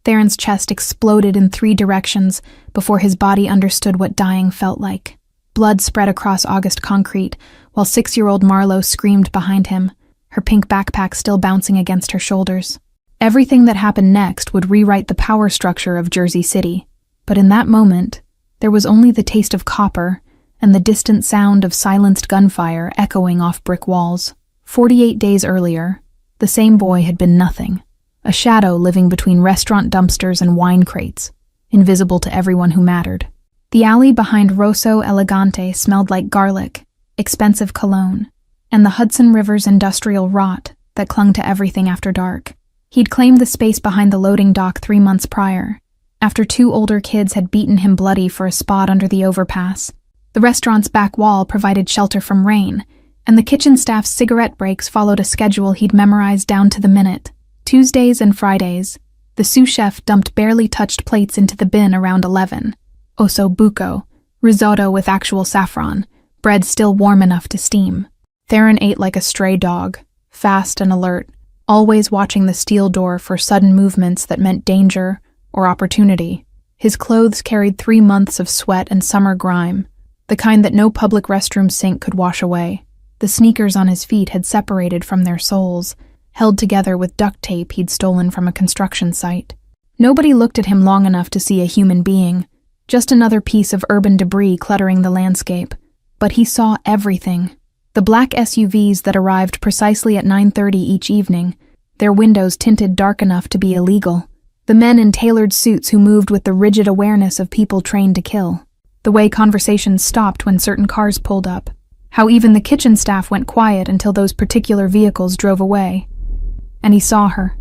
Theron's chest exploded in 3 directions before his body understood what dying felt like. Blood spread across August concrete, while 6-year-old Marlo screamed behind him, her pink backpack still bouncing against her shoulders. Everything that happened next would rewrite the power structure of Jersey City, but in that moment, there was only the taste of copper and the distant sound of silenced gunfire echoing off brick walls. 48 days earlier, the same boy had been nothing, a shadow living between restaurant dumpsters and wine crates, invisible to everyone who mattered. The alley behind Rosso Elegante smelled like garlic, expensive cologne, and the Hudson River's industrial rot that clung to everything after dark. He'd claimed the space behind the loading dock 3 months prior, after 2 older kids had beaten him bloody for a spot under the overpass. The restaurant's back wall provided shelter from rain, and the kitchen staff's cigarette breaks followed a schedule he'd memorized down to the minute. Tuesdays and Fridays, the sous chef dumped barely touched plates into the bin around 11. Osso buco, risotto with actual saffron, bread still warm enough to steam. Theron ate like a stray dog, fast and alert, always watching the steel door for sudden movements that meant danger or opportunity. His clothes carried 3 months of sweat and summer grime, the kind that no public restroom sink could wash away. The sneakers on his feet had separated from their soles, held together with duct tape he'd stolen from a construction site. Nobody looked at him long enough to see a human being, just another piece of urban debris cluttering the landscape. But he saw everything. The black SUVs that arrived precisely at 9:30 each evening, their windows tinted dark enough to be illegal. The men in tailored suits who moved with the rigid awareness of people trained to kill. The way conversations stopped when certain cars pulled up. How even the kitchen staff went quiet until those particular vehicles drove away. And he saw her.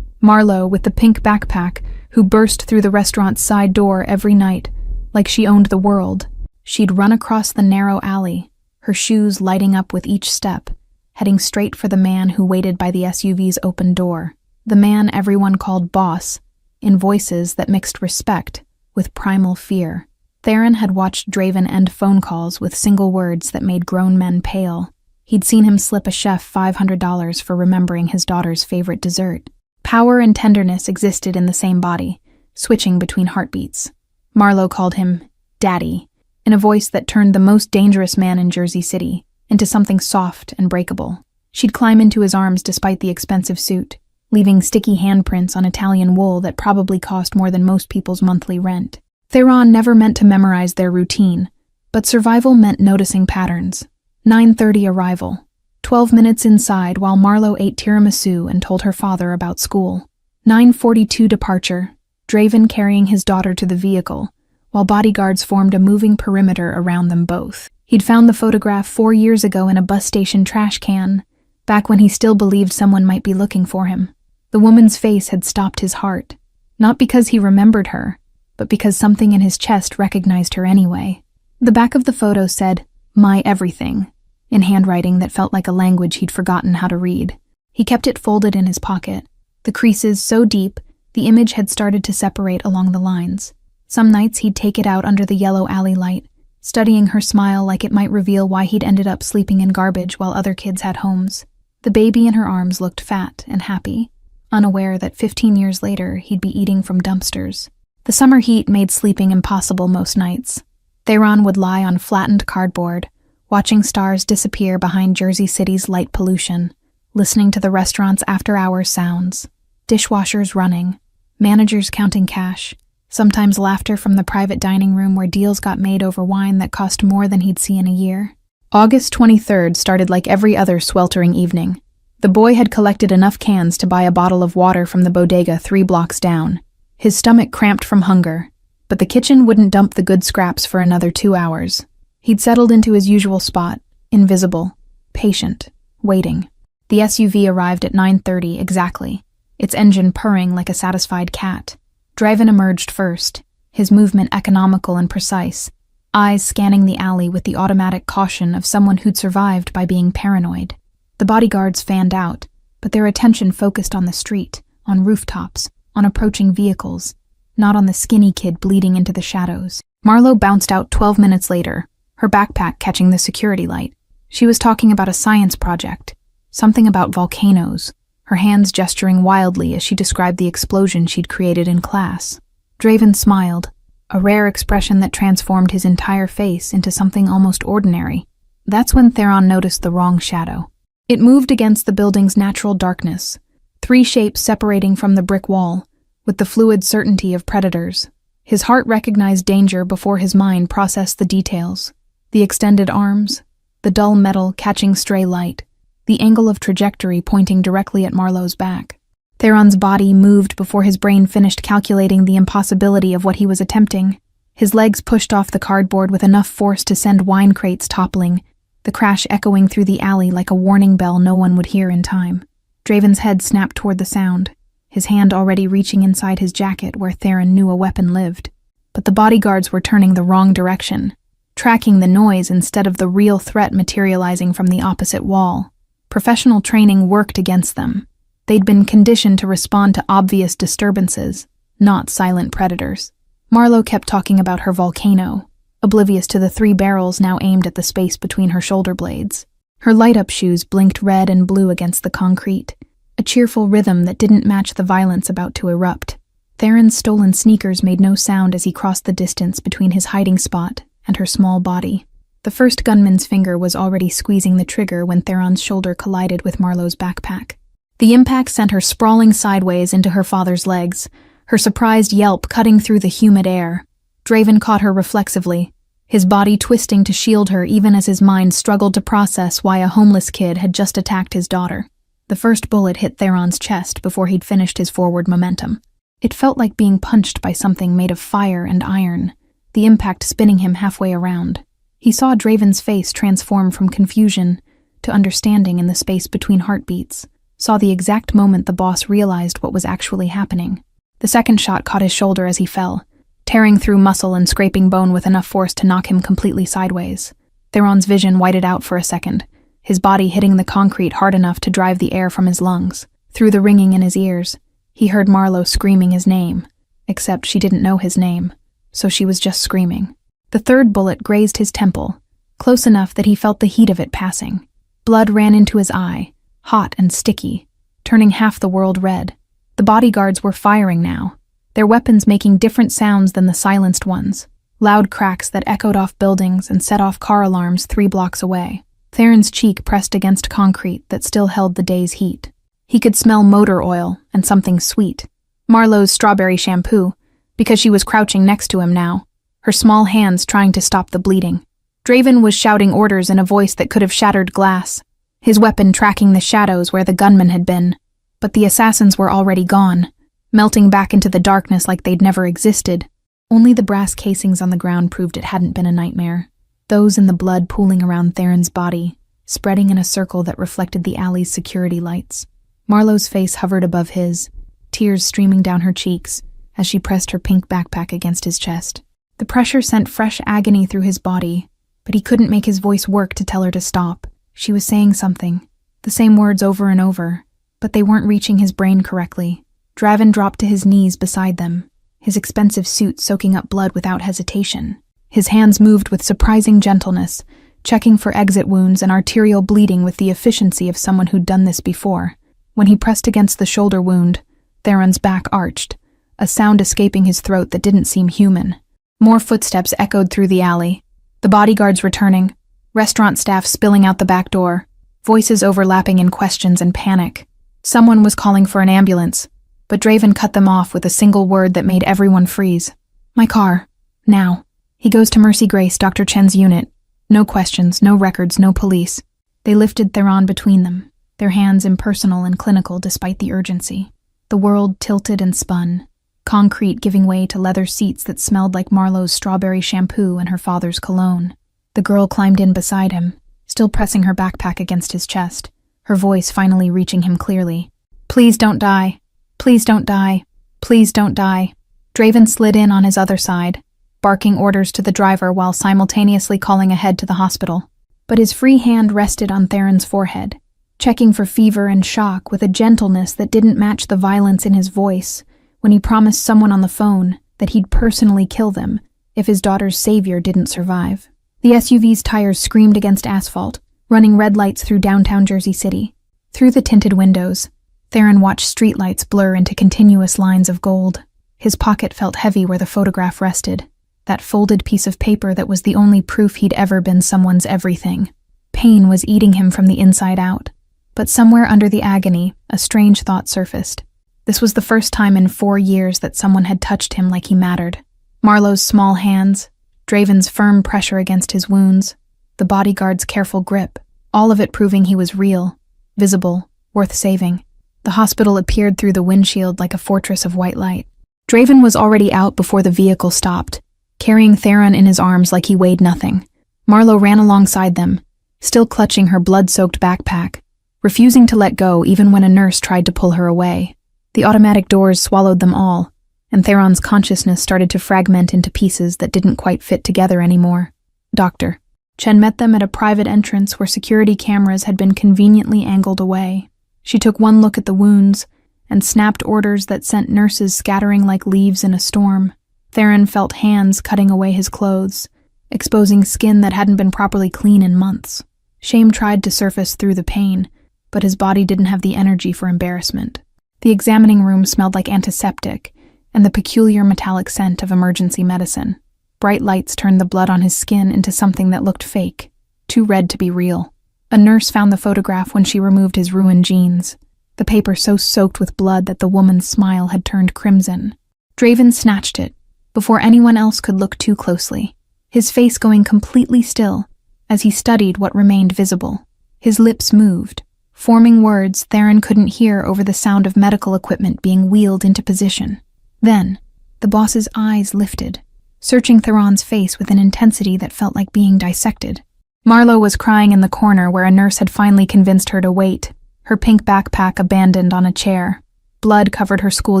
Marlo, with the pink backpack, who burst through the restaurant's side door every night, like she owned the world. She'd run across the narrow alley, her shoes lighting up with each step, heading straight for the man who waited by the SUV's open door. The man everyone called Boss, in voices that mixed respect with primal fear. Theron had watched Draven end phone calls with single words that made grown men pale. He'd seen him slip a chef $500 for remembering his daughter's favorite dessert. Power and tenderness existed in the same body, switching between heartbeats. Marlo called him Daddy, in a voice that turned the most dangerous man in Jersey City into something soft and breakable. She'd climb into his arms despite the expensive suit, leaving sticky handprints on Italian wool that probably cost more than most people's monthly rent. Theron never meant to memorize their routine, but survival meant noticing patterns. 9:30 arrival. 12 minutes inside while Marlo ate tiramisu and told her father about school. 9:42 departure, Draven carrying his daughter to the vehicle, while bodyguards formed a moving perimeter around them both. He'd found the photograph 4 years ago in a bus station trash can, back when he still believed someone might be looking for him. The woman's face had stopped his heart, not because he remembered her, but because something in his chest recognized her anyway. The back of the photo said, "My everything," in handwriting that felt like a language he'd forgotten how to read. He kept it folded in his pocket, the creases so deep the image had started to separate along the lines. Some nights he'd take it out under the yellow alley light, studying her smile like it might reveal why he'd ended up sleeping in garbage while other kids had homes. The baby in her arms looked fat and happy, unaware that 15 years later he'd be eating from dumpsters. The summer heat made sleeping impossible most nights. Theron would lie on flattened cardboard, watching stars disappear behind Jersey City's light pollution, listening to the restaurant's after-hours sounds, dishwashers running, managers counting cash, sometimes laughter from the private dining room where deals got made over wine that cost more than he'd see in a year. August 23rd started like every other sweltering evening. The boy had collected enough cans to buy a bottle of water from the bodega 3 blocks down. His stomach cramped from hunger, but the kitchen wouldn't dump the good scraps for another 2 hours. He'd settled into his usual spot, invisible, patient, waiting. The SUV arrived at 9:30 exactly, its engine purring like a satisfied cat. Draven emerged first, his movement economical and precise, eyes scanning the alley with the automatic caution of someone who'd survived by being paranoid. The bodyguards fanned out, but their attention focused on the street, on rooftops, on approaching vehicles, not on the skinny kid bleeding into the shadows. Marlo bounced out 12 minutes later, her backpack catching the security light. She was talking about a science project, something about volcanoes, her hands gesturing wildly as she described the explosion she'd created in class. Draven smiled, a rare expression that transformed his entire face into something almost ordinary. That's when Theron noticed the wrong shadow. It moved against the building's natural darkness, 3 shapes separating from the brick wall, with the fluid certainty of predators. His heart recognized danger before his mind processed the details. The extended arms, the dull metal catching stray light, the angle of trajectory pointing directly at Marlowe's back. Theron's body moved before his brain finished calculating the impossibility of what he was attempting. His legs pushed off the cardboard with enough force to send wine crates toppling, the crash echoing through the alley like a warning bell no one would hear in time. Draven's head snapped toward the sound, his hand already reaching inside his jacket where Theron knew a weapon lived. But the bodyguards were turning the wrong direction, tracking the noise instead of the real threat materializing from the opposite wall. Professional training worked against them. They'd been conditioned to respond to obvious disturbances, not silent predators. Marlowe kept talking about her volcano, oblivious to the 3 barrels now aimed at the space between her shoulder blades. Her light-up shoes blinked red and blue against the concrete, a cheerful rhythm that didn't match the violence about to erupt. Theron's stolen sneakers made no sound as he crossed the distance between his hiding spot and her small body. The first gunman's finger was already squeezing the trigger when Theron's shoulder collided with Marlowe's backpack. The impact sent her sprawling sideways into her father's legs, her surprised yelp cutting through the humid air. Draven caught her reflexively, his body twisting to shield her even as his mind struggled to process why a homeless kid had just attacked his daughter. The first bullet hit Theron's chest before he'd finished his forward momentum. It felt like being punched by something made of fire and iron, the impact spinning him halfway around. He saw Draven's face transform from confusion to understanding in the space between heartbeats, saw the exact moment the boss realized what was actually happening. The second shot caught his shoulder as he fell, tearing through muscle and scraping bone with enough force to knock him completely sideways. Theron's vision whited out for a second, his body hitting the concrete hard enough to drive the air from his lungs. Through the ringing in his ears, he heard Marlowe screaming his name, except she didn't know his name, so she was just screaming. The third bullet grazed his temple, close enough that he felt the heat of it passing. Blood ran into his eye, hot and sticky, turning half the world red. The bodyguards were firing now, their weapons making different sounds than the silenced ones, loud cracks that echoed off buildings and set off car alarms 3 blocks away. Theron's cheek pressed against concrete that still held the day's heat. He could smell motor oil and something sweet. Marlowe's strawberry shampoo, because she was crouching next to him now, her small hands trying to stop the bleeding. Draven was shouting orders in a voice that could have shattered glass, his weapon tracking the shadows where the gunman had been. But the assassins were already gone, melting back into the darkness like they'd never existed. Only the brass casings on the ground proved it hadn't been a nightmare. Those in the blood pooling around Theron's body, spreading in a circle that reflected the alley's security lights. Marlowe's face hovered above his, tears streaming down her cheeks as she pressed her pink backpack against his chest. The pressure sent fresh agony through his body, but he couldn't make his voice work to tell her to stop. She was saying something, the same words over and over, but they weren't reaching his brain correctly. Draven dropped to his knees beside them, his expensive suit soaking up blood without hesitation. His hands moved with surprising gentleness, checking for exit wounds and arterial bleeding with the efficiency of someone who'd done this before. When he pressed against the shoulder wound, Theron's back arched, a sound escaping his throat that didn't seem human. More footsteps echoed through the alley, the bodyguards returning, restaurant staff spilling out the back door, voices overlapping in questions and panic. Someone was calling for an ambulance, but Draven cut them off with a single word that made everyone freeze. "My car. Now." He goes to Mercy Grace, Dr. Chen's unit. No questions, no records, no police. They lifted Theron between them, their hands impersonal and clinical despite the urgency. The world tilted and spun, concrete giving way to leather seats that smelled like Marlowe's strawberry shampoo and her father's cologne. The girl climbed in beside him, still pressing her backpack against his chest, her voice finally reaching him clearly. "Please don't die. Please don't die. Please don't die." Draven slid in on his other side, barking orders to the driver while simultaneously calling ahead to the hospital. But his free hand rested on Theron's forehead, checking for fever and shock with a gentleness that didn't match the violence in his voice when he promised someone on the phone that he'd personally kill them if his daughter's savior didn't survive. The SUV's tires screamed against asphalt, running red lights through downtown Jersey City. Through the tinted windows, Theron watched streetlights blur into continuous lines of gold. His pocket felt heavy where the photograph rested, that folded piece of paper that was the only proof he'd ever been someone's everything. Pain was eating him from the inside out. But somewhere under the agony, a strange thought surfaced. This was the first time in 4 years that someone had touched him like he mattered. Marlowe's small hands, Draven's firm pressure against his wounds, the bodyguard's careful grip, all of it proving he was real, visible, worth saving. The hospital appeared through the windshield like a fortress of white light. Draven was already out before the vehicle stopped, carrying Theron in his arms like he weighed nothing. Marlowe ran alongside them, still clutching her blood-soaked backpack, refusing to let go even when a nurse tried to pull her away. The automatic doors swallowed them all, and Theron's consciousness started to fragment into pieces that didn't quite fit together anymore. Doctor. Chen met them at a private entrance where security cameras had been conveniently angled away. She took one look at the wounds and snapped orders that sent nurses scattering like leaves in a storm. Theron felt hands cutting away his clothes, exposing skin that hadn't been properly clean in months. Shame tried to surface through the pain, but his body didn't have the energy for embarrassment. The examining room smelled like antiseptic and the peculiar metallic scent of emergency medicine. Bright lights turned the blood on his skin into something that looked fake, too red to be real. A nurse found the photograph when she removed his ruined jeans, the paper so soaked with blood that the woman's smile had turned crimson. Draven snatched it, before anyone else could look too closely, his face going completely still as he studied what remained visible. His lips moved, forming words Theron couldn't hear over the sound of medical equipment being wheeled into position. Then, the boss's eyes lifted, searching Theron's face with an intensity that felt like being dissected. Marlowe was crying in the corner where a nurse had finally convinced her to wait, her pink backpack abandoned on a chair. Blood covered her school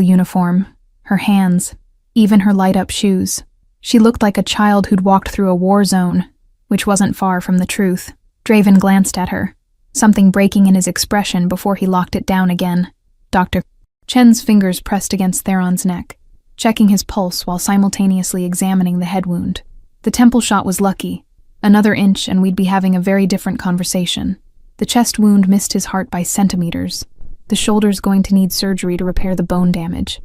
uniform, her hands, even her light-up shoes. She looked like a child who'd walked through a war zone, which wasn't far from the truth. Draven glanced at her, something breaking in his expression before he locked it down again. Dr. Chen's fingers pressed against Theron's neck, checking his pulse while simultaneously examining the head wound. The temple shot was lucky. Another inch and we'd be having a very different conversation. The chest wound missed his heart by centimeters. The shoulder's going to need surgery to repair the bone damage.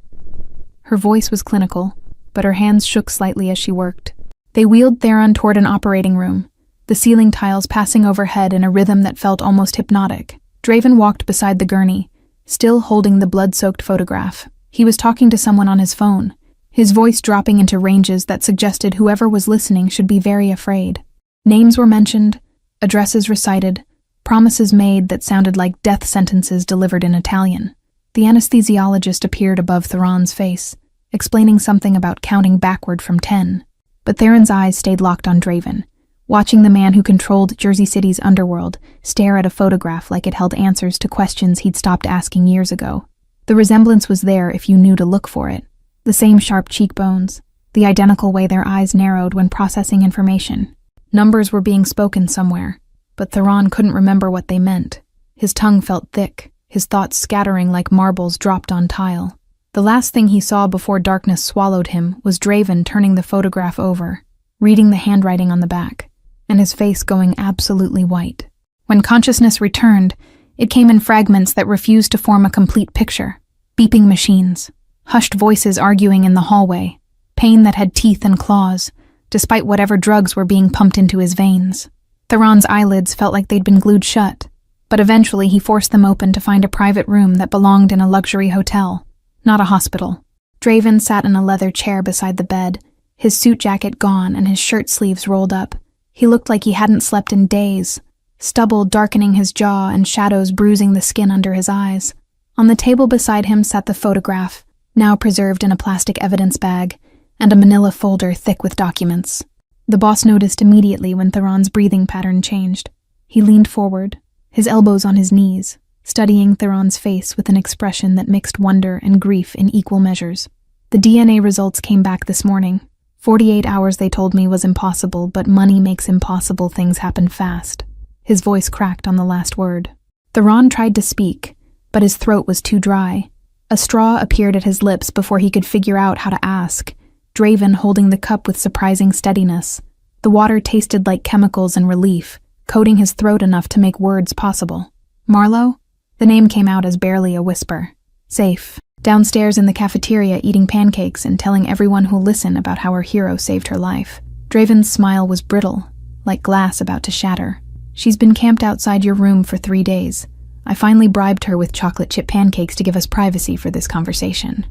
Her voice was clinical, but her hands shook slightly as she worked. They wheeled Theron toward an operating room, the ceiling tiles passing overhead in a rhythm that felt almost hypnotic. Draven walked beside the gurney, still holding the blood-soaked photograph. He was talking to someone on his phone, his voice dropping into ranges that suggested whoever was listening should be very afraid. Names were mentioned, addresses recited, promises made that sounded like death sentences delivered in Italian. The anesthesiologist appeared above Theron's face, explaining something about counting backward from 10. But Theron's eyes stayed locked on Draven, watching the man who controlled Jersey City's underworld stare at a photograph like it held answers to questions he'd stopped asking years ago. The resemblance was there if you knew to look for it. The same sharp cheekbones, the identical way their eyes narrowed when processing information. Numbers were being spoken somewhere, but Theron couldn't remember what they meant. His tongue felt thick, his thoughts scattering like marbles dropped on tile. The last thing he saw before darkness swallowed him was Draven turning the photograph over, reading the handwriting on the back, and his face going absolutely white. When consciousness returned, it came in fragments that refused to form a complete picture. Beeping machines, hushed voices arguing in the hallway, pain that had teeth and claws, despite whatever drugs were being pumped into his veins. Theron's eyelids felt like they'd been glued shut, but eventually he forced them open to find a private room that belonged in a luxury hotel, not a hospital. Draven sat in a leather chair beside the bed, his suit jacket gone and his shirt sleeves rolled up. He looked like he hadn't slept in days, stubble darkening his jaw and shadows bruising the skin under his eyes. On the table beside him sat the photograph, now preserved in a plastic evidence bag, and a manila folder thick with documents. The boss noticed immediately when Theron's breathing pattern changed. He leaned forward, his elbows on his knees, studying Theron's face with an expression that mixed wonder and grief in equal measures. The DNA results came back this morning. 48 hours, they told me, was impossible, but money makes impossible things happen fast. His voice cracked on the last word. Theron tried to speak, but his throat was too dry. A straw appeared at his lips before he could figure out how to ask, Draven holding the cup with surprising steadiness. The water tasted like chemicals and relief, coating his throat enough to make words possible. Marlowe? The name came out as barely a whisper. Safe, downstairs in the cafeteria eating pancakes and telling everyone who'll listen about how her hero saved her life. Draven's smile was brittle, like glass about to shatter. She's been camped outside your room for 3 days. I finally bribed her with chocolate chip pancakes to give us privacy for this conversation.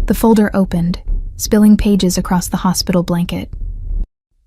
The folder opened, spilling pages across the hospital blanket.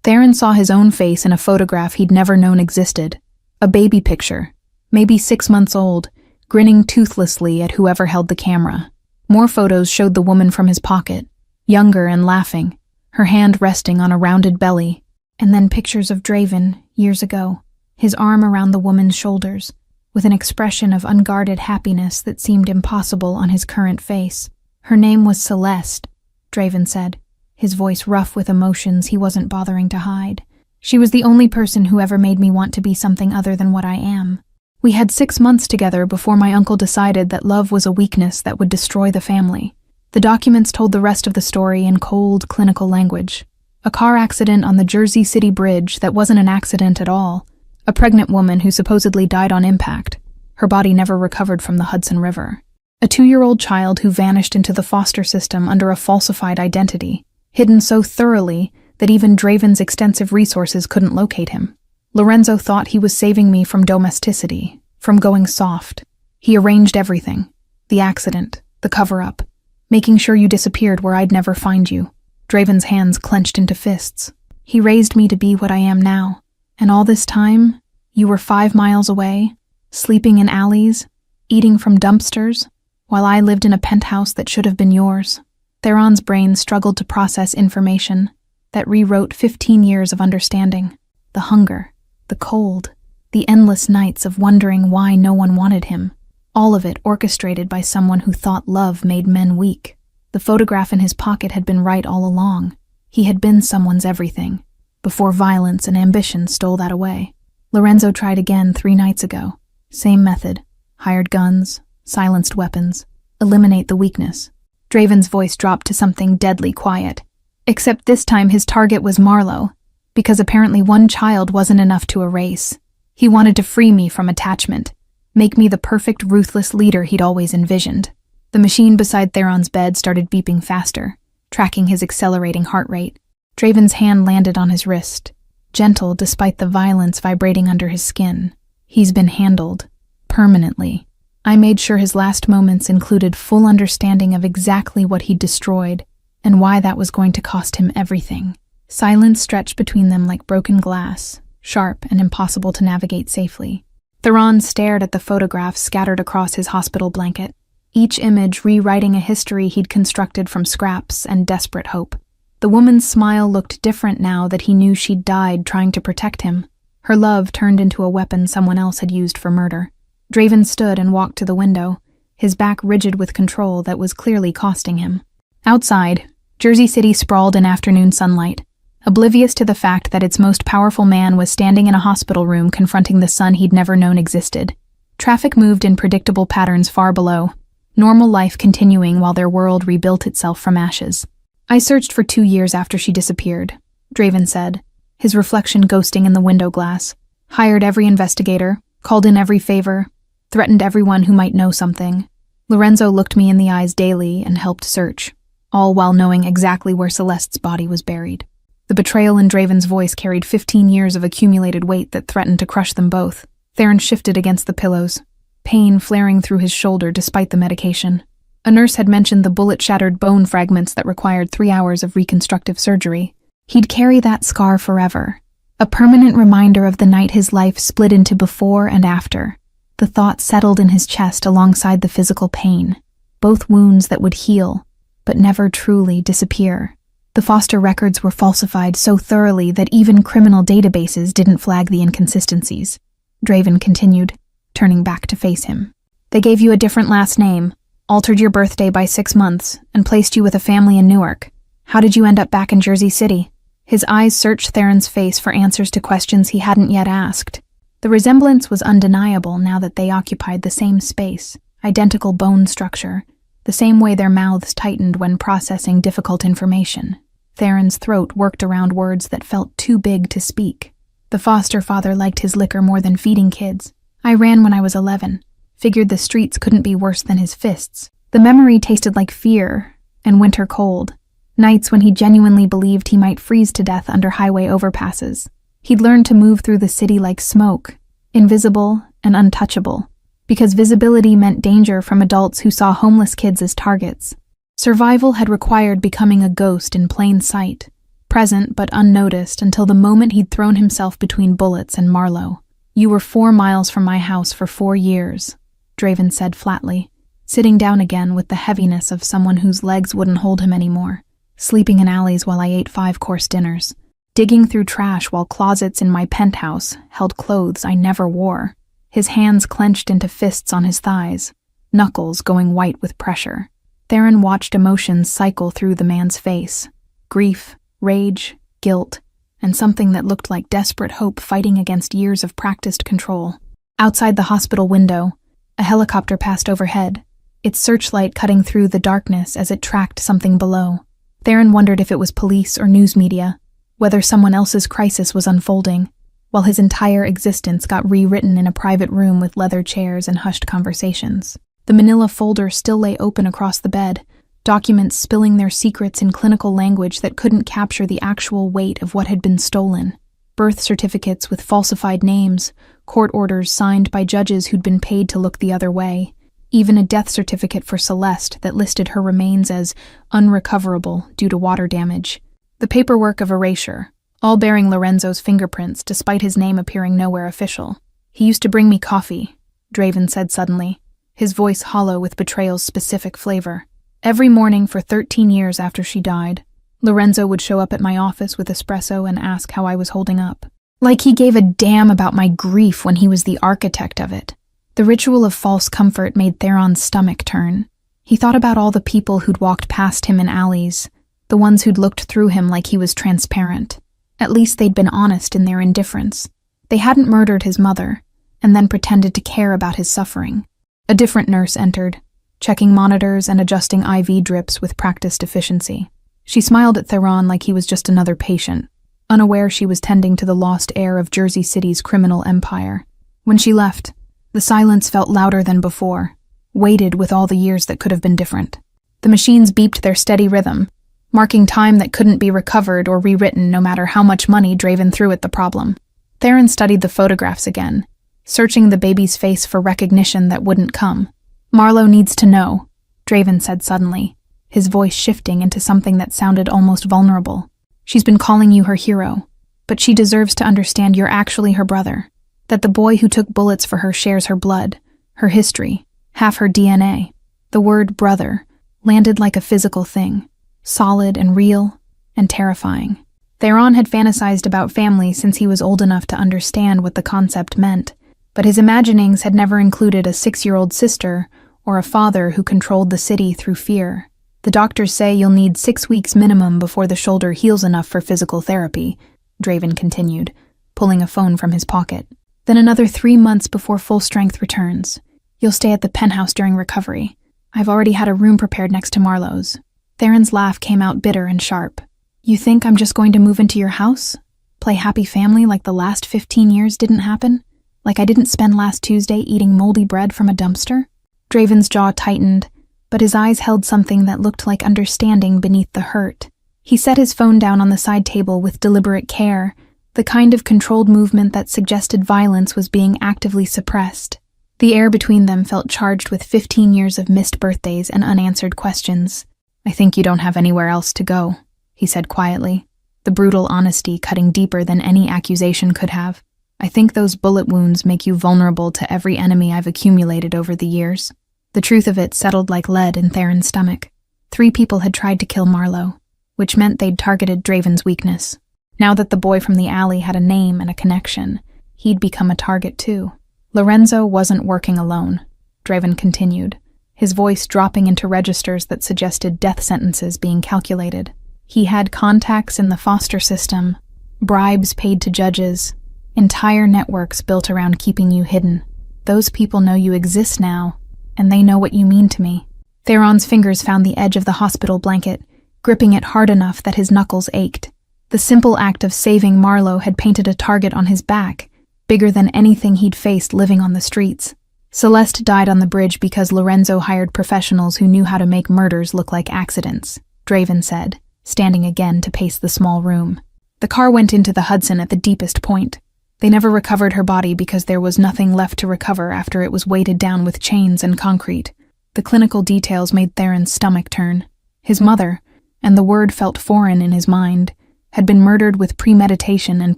Theron saw his own face in a photograph he'd never known existed. A baby picture, maybe 6 months old, grinning toothlessly at whoever held the camera. More photos showed the woman from his pocket, younger and laughing, her hand resting on a rounded belly. And then pictures of Draven, years ago, his arm around the woman's shoulders, with an expression of unguarded happiness that seemed impossible on his current face. Her name was Celeste, Draven said, his voice rough with emotions he wasn't bothering to hide. She was the only person who ever made me want to be something other than what I am. We had 6 months together before my uncle decided that love was a weakness that would destroy the family. The documents told the rest of the story in cold, clinical language. A car accident on the Jersey City Bridge that wasn't an accident at all. A pregnant woman who supposedly died on impact. Her body never recovered from the Hudson River. A 2-year-old child who vanished into the foster system under a falsified identity, hidden so thoroughly that even Draven's extensive resources couldn't locate him. Lorenzo thought he was saving me from domesticity, from going soft. He arranged everything. The accident, the cover-up, making sure you disappeared where I'd never find you. Draven's hands clenched into fists. He raised me to be what I am now. And all this time, you were 5 miles away, sleeping in alleys, eating from dumpsters, while I lived in a penthouse that should have been yours. Theron's brain struggled to process information that rewrote 15 years of understanding. The hunger, the cold, the endless nights of wondering why no one wanted him. All of it orchestrated by someone who thought love made men weak. The photograph in his pocket had been right all along. He had been someone's everything, before violence and ambition stole that away. Lorenzo tried again 3 nights ago. Same method. Hired guns, silenced weapons. Eliminate the weakness. Draven's voice dropped to something deadly quiet. Except this time his target was Marlowe, because apparently one child wasn't enough to erase. He wanted to free me from attachment, make me the perfect ruthless leader he'd always envisioned. The machine beside Theron's bed started beeping faster, tracking his accelerating heart rate. Draven's hand landed on his wrist, gentle despite the violence vibrating under his skin. He's been handled, permanently. I made sure his last moments included full understanding of exactly what he'd destroyed and why that was going to cost him everything. Silence stretched between them like broken glass, sharp and impossible to navigate safely. Theron stared at the photographs scattered across his hospital blanket, each image rewriting a history he'd constructed from scraps and desperate hope. The woman's smile looked different now that he knew she'd died trying to protect him. Her love turned into a weapon someone else had used for murder. Draven stood and walked to the window, his back rigid with control that was clearly costing him. Outside, Jersey City sprawled in afternoon sunlight, oblivious to the fact that its most powerful man was standing in a hospital room confronting the son he'd never known existed. Traffic moved in predictable patterns far below, normal life continuing while their world rebuilt itself from ashes. I searched for 2 years after she disappeared, Draven said, his reflection ghosting in the window glass. Hired every investigator, called in every favor, threatened everyone who might know something. Lorenzo looked me in the eyes daily and helped search, all while knowing exactly where Celeste's body was buried. The betrayal in Draven's voice carried 15 years of accumulated weight that threatened to crush them both. Theron shifted against the pillows, pain flaring through his shoulder despite the medication. A nurse had mentioned the bullet-shattered bone fragments that required 3 hours of reconstructive surgery. He'd carry that scar forever, a permanent reminder of the night his life split into before and after. The thought settled in his chest alongside the physical pain, both wounds that would heal, but never truly disappear. The foster records were falsified so thoroughly that even criminal databases didn't flag the inconsistencies. Draven continued, turning back to face him. They gave you a different last name, altered your birthday by 6 months, and placed you with a family in Newark. How did you end up back in Jersey City? His eyes searched Theron's face for answers to questions he hadn't yet asked. The resemblance was undeniable now that they occupied the same space, identical bone structure, the same way their mouths tightened when processing difficult information. Theron's throat worked around words that felt too big to speak. The foster father liked his liquor more than feeding kids. I ran when I was 11. figured the streets couldn't be worse than his fists. The memory tasted like fear and winter cold, nights when he genuinely believed he might freeze to death under highway overpasses. He'd learned to move through the city like smoke, invisible and untouchable, because visibility meant danger from adults who saw homeless kids as targets. Survival had required becoming a ghost in plain sight, present but unnoticed until the moment he'd thrown himself between bullets and Marlowe. "You were 4 miles from my house for 4 years," Draven said flatly, sitting down again with the heaviness of someone whose legs wouldn't hold him anymore, sleeping in alleys while I ate 5-course dinners, digging through trash while closets in my penthouse held clothes I never wore, his hands clenched into fists on his thighs, knuckles going white with pressure. Theron watched emotions cycle through the man's face: grief, rage, guilt, and something that looked like desperate hope fighting against years of practiced control. Outside the hospital window, a helicopter passed overhead, its searchlight cutting through the darkness as it tracked something below. Theron wondered if it was police or news media, whether someone else's crisis was unfolding, while his entire existence got rewritten in a private room with leather chairs and hushed conversations. The manila folder still lay open across the bed, documents spilling their secrets in clinical language that couldn't capture the actual weight of what had been stolen. Birth certificates with falsified names, court orders signed by judges who'd been paid to look the other way, even a death certificate for Celeste that listed her remains as unrecoverable due to water damage. The paperwork of erasure, all bearing Lorenzo's fingerprints despite his name appearing nowhere official. "He used to bring me coffee," Draven said suddenly, his voice hollow with betrayal's specific flavor. "Every morning for 13 years after she died, Lorenzo would show up at my office with espresso and ask how I was holding up. Like he gave a damn about my grief when he was the architect of it." The ritual of false comfort made Theron's stomach turn. He thought about all the people who'd walked past him in alleys, the ones who'd looked through him like he was transparent. At least they'd been honest in their indifference. They hadn't murdered his mother, and then pretended to care about his suffering. A different nurse entered, checking monitors and adjusting IV drips with practiced efficiency. She smiled at Theron like he was just another patient, unaware she was tending to the lost heir of Jersey City's criminal empire. When she left, the silence felt louder than before, weighted with all the years that could have been different. The machines beeped their steady rhythm, marking time that couldn't be recovered or rewritten no matter how much money Draven threw at the problem. Theron studied the photographs again, searching the baby's face for recognition that wouldn't come. "Marlowe needs to know," Draven said suddenly, his voice shifting into something that sounded almost vulnerable. "She's been calling you her hero, but she deserves to understand you're actually her brother, that the boy who took bullets for her shares her blood, her history, half her DNA." The word brother landed like a physical thing, solid and real and terrifying. Theron had fantasized about family since he was old enough to understand what the concept meant, but his imaginings had never included a 6-year-old sister or a father who controlled the city through fear. "The doctors say you'll need 6 weeks minimum before the shoulder heals enough for physical therapy," Draven continued, pulling a phone from his pocket. "Then another 3 months before full strength returns. You'll stay at the penthouse during recovery. I've already had a room prepared next to Marlowe's." Theron's laugh came out bitter and sharp. "You think I'm just going to move into your house? Play happy family like the last 15 years didn't happen? Like I didn't spend last Tuesday eating moldy bread from a dumpster?" Draven's jaw tightened, but his eyes held something that looked like understanding beneath the hurt. He set his phone down on the side table with deliberate care, the kind of controlled movement that suggested violence was being actively suppressed. The air between them felt charged with 15 years of missed birthdays and unanswered questions. "I think you don't have anywhere else to go," he said quietly, the brutal honesty cutting deeper than any accusation could have. "I think those bullet wounds make you vulnerable to every enemy I've accumulated over the years." The truth of it settled like lead in Theron's stomach. 3 people had tried to kill Marlowe, which meant they'd targeted Draven's weakness. Now that the boy from the alley had a name and a connection, he'd become a target too. Lorenzo wasn't working alone, Draven continued, his voice dropping into registers that suggested death sentences being calculated. He had contacts in the foster system, bribes paid to judges, entire networks built around keeping you hidden. Those people know you exist now, and they know what you mean to me. Theron's fingers found the edge of the hospital blanket, gripping it hard enough that his knuckles ached. The simple act of saving Marlowe had painted a target on his back, bigger than anything he'd faced living on the streets. Celeste died on the bridge because Lorenzo hired professionals who knew how to make murders look like accidents, Draven said, standing again to pace the small room. The car went into the Hudson at the deepest point. They never recovered her body because there was nothing left to recover after it was weighted down with chains and concrete. The clinical details made Theron's stomach turn. His mother, and the word felt foreign in his mind, had been murdered with premeditation and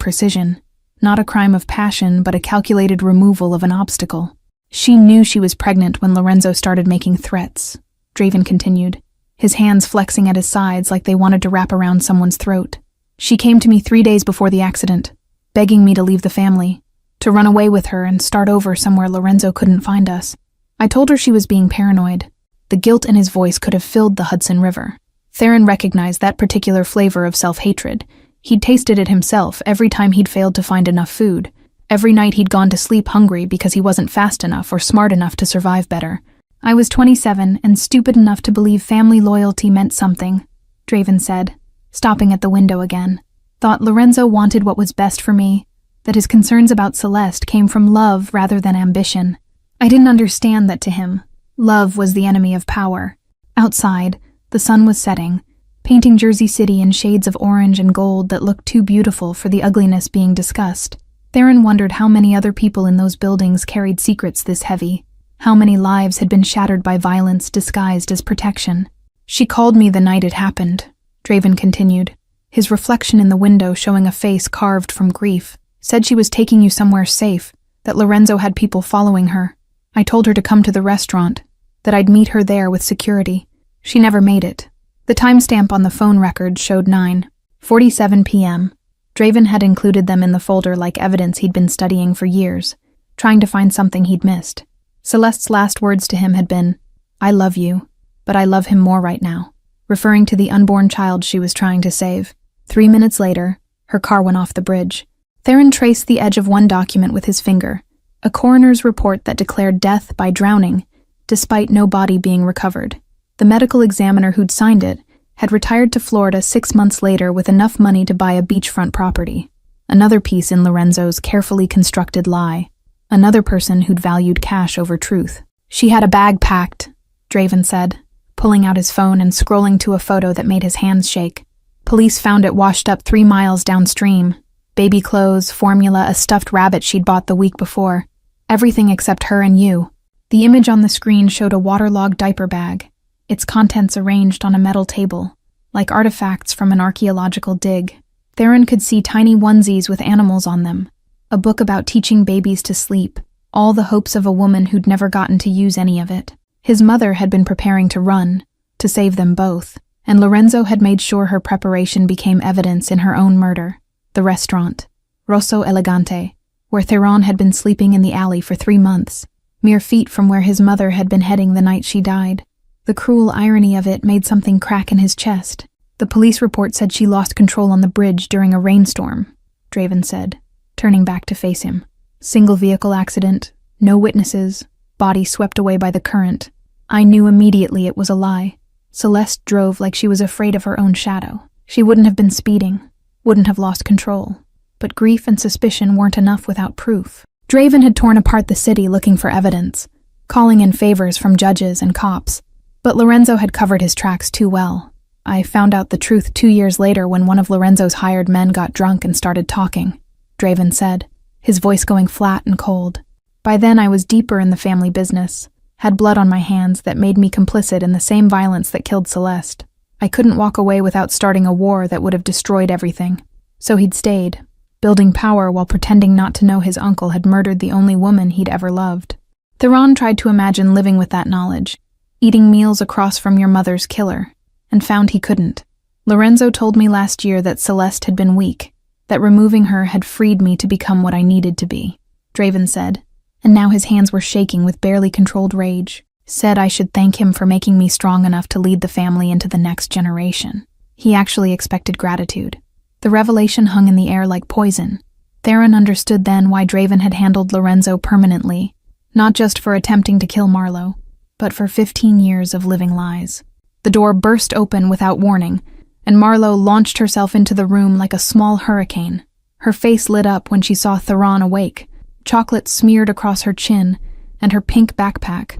precision. Not a crime of passion, but a calculated removal of an obstacle. She knew she was pregnant when Lorenzo started making threats, Draven continued, his hands flexing at his sides like they wanted to wrap around someone's throat. She came to me 3 days before the accident, begging me to leave the family, to run away with her and start over somewhere Lorenzo couldn't find us. I told her she was being paranoid. The guilt in his voice could have filled the Hudson River. Theron recognized that particular flavor of self-hatred. He'd tasted it himself every time he'd failed to find enough food. Every night he'd gone to sleep hungry because he wasn't fast enough or smart enough to survive better. I was 27 and stupid enough to believe family loyalty meant something, Draven said, stopping at the window again. Thought Lorenzo wanted what was best for me, that his concerns about Celeste came from love rather than ambition. I didn't understand that to him. Love was the enemy of power. Outside, the sun was setting, painting Jersey City in shades of orange and gold that looked too beautiful for the ugliness being discussed. Theron wondered how many other people in those buildings carried secrets this heavy, how many lives had been shattered by violence disguised as protection. She called me the night it happened, Draven continued, his reflection in the window showing a face carved from grief. Said she was taking you somewhere safe, that Lorenzo had people following her. I told her to come to the restaurant, that I'd meet her there with security. She never made it. The timestamp on the phone record showed 9:47 p.m. Draven had included them in the folder like evidence he'd been studying for years, trying to find something he'd missed. Celeste's last words to him had been, "I love you, but I love him more right now," referring to the unborn child she was trying to save. 3 minutes later, her car went off the bridge. Theron traced the edge of one document with his finger, a coroner's report that declared death by drowning, despite no body being recovered. The medical examiner who'd signed it had retired to Florida 6 months later with enough money to buy a beachfront property. Another piece in Lorenzo's carefully constructed lie. Another person who'd valued cash over truth. She had a bag packed, Draven said, pulling out his phone and scrolling to a photo that made his hands shake. Police found it washed up 3 miles downstream. Baby clothes, formula, a stuffed rabbit she'd bought the week before. Everything except her and you. The image on the screen showed a waterlogged diaper bag, its contents arranged on a metal table, like artifacts from an archaeological dig. Theron could see tiny onesies with animals on them, a book about teaching babies to sleep, all the hopes of a woman who'd never gotten to use any of it. His mother had been preparing to run, to save them both, and Lorenzo had made sure her preparation became evidence in her own murder. The restaurant, Rosso Elegante, where Theron had been sleeping in the alley for 3 months, mere feet from where his mother had been heading the night she died. The cruel irony of it made something crack in his chest. The police report said she lost control on the bridge during a rainstorm, Draven said, turning back to face him. Single vehicle accident, no witnesses, body swept away by the current. I knew immediately it was a lie. Celeste drove like she was afraid of her own shadow. She wouldn't have been speeding, wouldn't have lost control. But grief and suspicion weren't enough without proof. Draven had torn apart the city looking for evidence, calling in favors from judges and cops. But Lorenzo had covered his tracks too well. I found out the truth 2 years later when one of Lorenzo's hired men got drunk and started talking, Draven said, his voice going flat and cold. By then I was deeper in the family business, had blood on my hands that made me complicit in the same violence that killed Celeste. I couldn't walk away without starting a war that would have destroyed everything. So he'd stayed, building power while pretending not to know his uncle had murdered the only woman he'd ever loved. Theron tried to imagine living with that knowledge, eating meals across from your mother's killer, and found he couldn't. Lorenzo told me last year that Celeste had been weak, that removing her had freed me to become what I needed to be, Draven said, and now his hands were shaking with barely controlled rage. Said I should thank him for making me strong enough to lead the family into the next generation. He actually expected gratitude. The revelation hung in the air like poison. Theron understood then why Draven had handled Lorenzo permanently, not just for attempting to kill Marlowe, but for 15 years of living lies. The door burst open without warning, and Marlowe launched herself into the room like a small hurricane. Her face lit up when she saw Theron awake, chocolate smeared across her chin, and her pink backpack,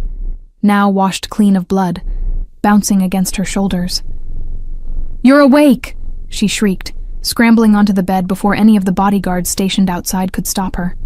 now washed clean of blood, bouncing against her shoulders. "You're awake!" she shrieked, scrambling onto the bed before any of the bodyguards stationed outside could stop her.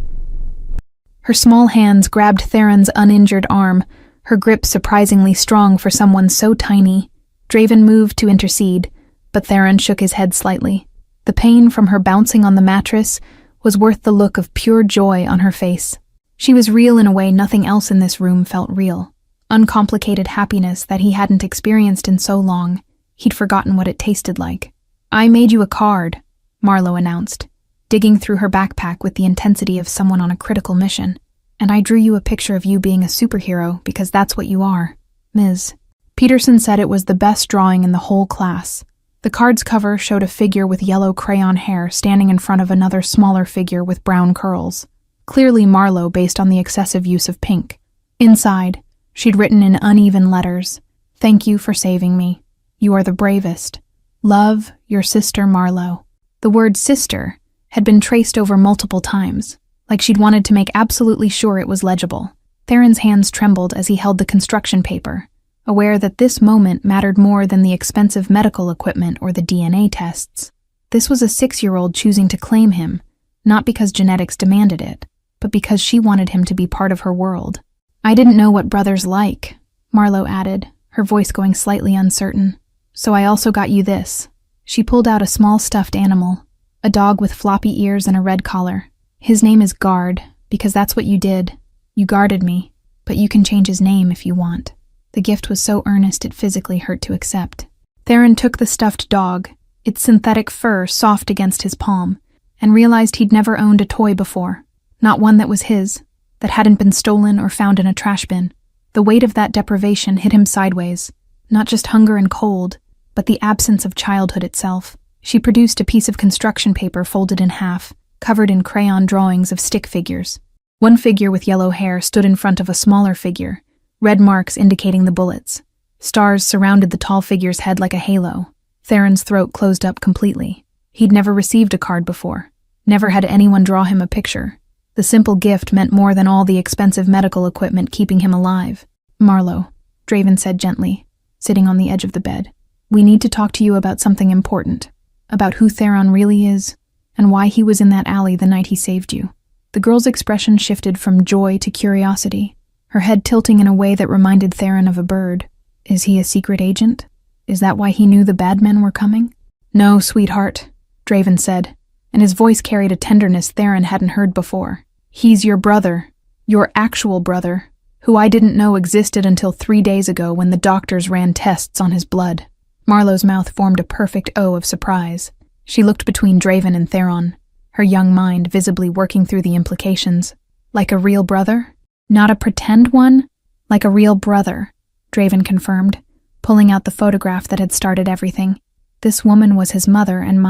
Her small hands grabbed Theron's uninjured arm, her grip surprisingly strong for someone so tiny. Draven moved to intercede, but Theron shook his head slightly. The pain from her bouncing on the mattress was worth the look of pure joy on her face. She was real in a way nothing else in this room felt real. Uncomplicated happiness that he hadn't experienced in so long. He'd forgotten what it tasted like. "I made you a card," Marlowe announced, digging through her backpack with the intensity of someone on a critical mission. "And I drew you a picture of you being a superhero because that's what you are, Ms." Peterson said it was the best drawing in the whole class. The card's cover showed a figure with yellow crayon hair standing in front of another smaller figure with brown curls. Clearly Marlowe based on the excessive use of pink. Inside, she'd written in uneven letters, "Thank you for saving me. You are the bravest. Love, your sister Marlowe." The word sister had been traced over multiple times, like she'd wanted to make absolutely sure it was legible. Theron's hands trembled as he held the construction paper, aware that this moment mattered more than the expensive medical equipment or the DNA tests. This was a 6-year-old choosing to claim him, not because genetics demanded it, but because she wanted him to be part of her world. "I didn't know what brothers like," Marlowe added, her voice going slightly uncertain. "So I also got you this." She pulled out a small stuffed animal, a dog with floppy ears and a red collar. "His name is Guard, because that's what you did. You guarded me, but you can change his name if you want." The gift was so earnest it physically hurt to accept. Theron took the stuffed dog, its synthetic fur soft against his palm, and realized he'd never owned a toy before. Not one that was his, that hadn't been stolen or found in a trash bin. The weight of that deprivation hit him sideways, not just hunger and cold, but the absence of childhood itself. She produced a piece of construction paper folded in half, covered in crayon drawings of stick figures. One figure with yellow hair stood in front of a smaller figure, red marks indicating the bullets. Stars surrounded the tall figure's head like a halo. Theron's throat closed up completely. He'd never received a card before. Never had anyone draw him a picture. The simple gift meant more than all the expensive medical equipment keeping him alive. "Marlowe," Draven said gently, sitting on the edge of the bed. "We need to talk to you about something important. About who Theron really is, and why he was in that alley the night he saved you." The girl's expression shifted from joy to curiosity, her head tilting in a way that reminded Theron of a bird. "Is he a secret agent? Is that why he knew the bad men were coming?" "No, sweetheart," Draven said, and his voice carried a tenderness Theron hadn't heard before. "He's your brother, your actual brother, who I didn't know existed until 3 days ago when the doctors ran tests on his blood." Marlowe's mouth formed a perfect O of surprise. She looked between Draven and Theron, her young mind visibly working through the implications. "Like a real brother? Not a pretend one? Like a real brother," Draven confirmed, pulling out the photograph that had started everything. "This woman was his mother and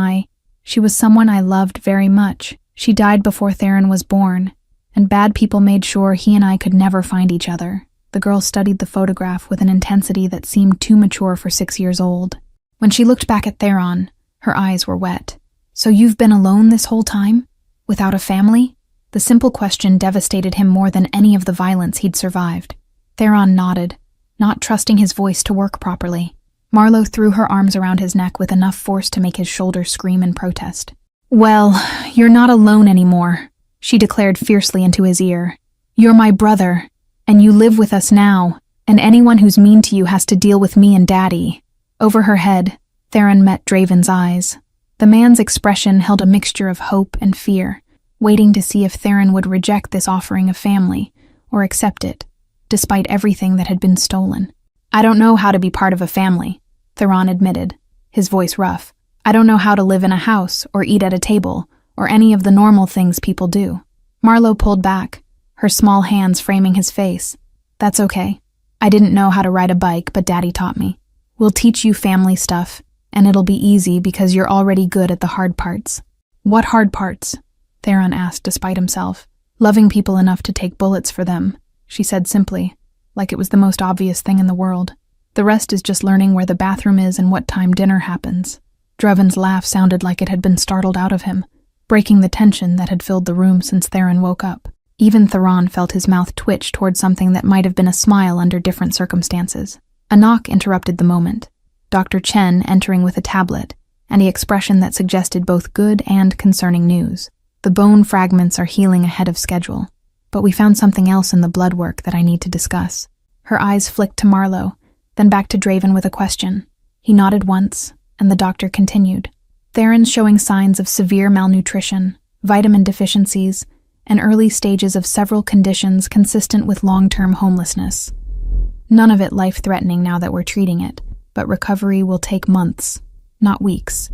she was someone I loved very much. She died before Theron was born, and bad people made sure he and I could never find each other." The girl studied the photograph with an intensity that seemed too mature for 6 years old. When she looked back at Theron, her eyes were wet. "So you've been alone this whole time? Without a family?" The simple question devastated him more than any of the violence he'd survived. Theron nodded, not trusting his voice to work properly. Marlowe threw her arms around his neck with enough force to make his shoulders scream in protest. "Well, you're not alone anymore," she declared fiercely into his ear. "You're my brother, and you live with us now, and anyone who's mean to you has to deal with me and Daddy." Over her head, Theron met Draven's eyes. The man's expression held a mixture of hope and fear, waiting to see if Theron would reject this offering of family, or accept it, despite everything that had been stolen. "I don't know how to be part of a family," Theron admitted, his voice rough. "I don't know how to live in a house, or eat at a table, or any of the normal things people do." Marlowe pulled back, her small hands framing his face. "That's okay. I didn't know how to ride a bike, but Daddy taught me. We'll teach you family stuff, and it'll be easy because you're already good at the hard parts." "What hard parts?" Theron asked despite himself. "Loving people enough to take bullets for them," she said simply, like it was the most obvious thing in the world. "The rest is just learning where the bathroom is and what time dinner happens." Draven's laugh sounded like it had been startled out of him, breaking the tension that had filled the room since Theron woke up. Even Theron felt his mouth twitch toward something that might have been a smile under different circumstances. A knock interrupted the moment. Dr. Chen entering with a tablet, and the expression that suggested both good and concerning news. The bone fragments are healing ahead of schedule, but we found something else in the blood work that I need to discuss. Her eyes flicked to Marlowe, then back to Draven with a question. He nodded once, and the doctor continued. Theron's showing signs of severe malnutrition, vitamin deficiencies, and early stages of several conditions consistent with long-term homelessness. None of it life-threatening now that we're treating it, but recovery will take months, not weeks.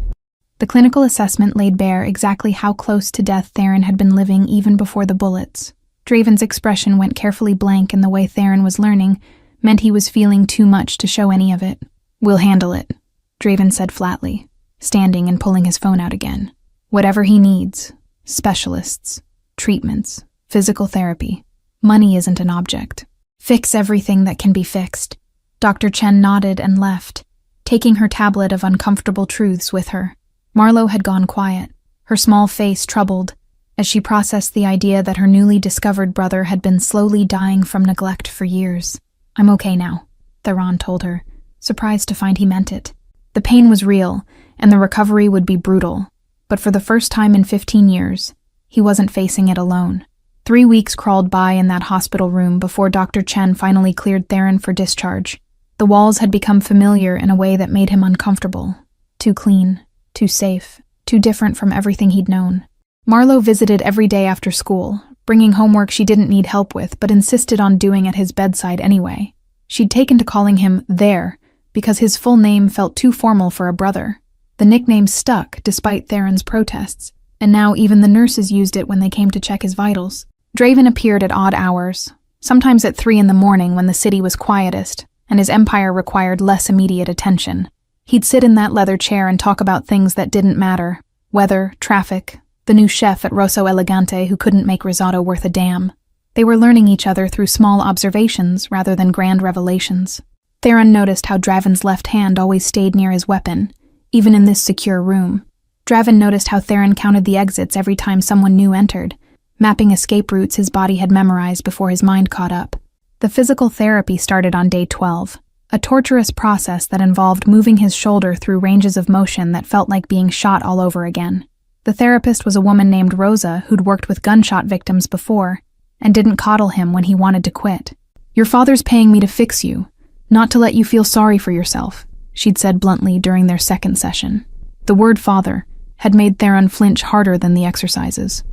The clinical assessment laid bare exactly how close to death Theron had been living even before the bullets. Draven's expression went carefully blank, and the way Theron was learning meant he was feeling too much to show any of it. "We'll handle it," Draven said flatly, standing and pulling his phone out again. "Whatever he needs, specialists, treatments, physical therapy. Money isn't an object. Fix everything that can be fixed." Dr. Chen nodded and left, taking her tablet of uncomfortable truths with her. Marlowe had gone quiet, her small face troubled, as she processed the idea that her newly discovered brother had been slowly dying from neglect for years. "I'm okay now," Theron told her, surprised to find he meant it. The pain was real, and the recovery would be brutal, but for the first time in 15 years, he wasn't facing it alone. 3 weeks crawled by in that hospital room before Dr. Chen finally cleared Theron for discharge. The walls had become familiar in a way that made him uncomfortable. Too clean, too safe, too different from everything he'd known. Marlowe visited every day after school, bringing homework she didn't need help with but insisted on doing at his bedside anyway. She'd taken to calling him "there" because his full name felt too formal for a brother. The nickname stuck despite Theron's protests, and now even the nurses used it when they came to check his vitals. Draven appeared at odd hours, sometimes at 3 in the morning when the city was quietest, and his empire required less immediate attention. He'd sit in that leather chair and talk about things that didn't matter: weather, traffic, the new chef at Rosso Elegante who couldn't make risotto worth a damn. They were learning each other through small observations rather than grand revelations. Theron noticed how Draven's left hand always stayed near his weapon, even in this secure room. Draven noticed how Theron counted the exits every time someone new entered, mapping escape routes his body had memorized before his mind caught up. The physical therapy started on day 12, a torturous process that involved moving his shoulder through ranges of motion that felt like being shot all over again. The therapist was a woman named Rosa who'd worked with gunshot victims before and didn't coddle him when he wanted to quit. "Your father's paying me to fix you, not to let you feel sorry for yourself," she'd said bluntly during their second session. The word father had made Theron flinch harder than the exercises.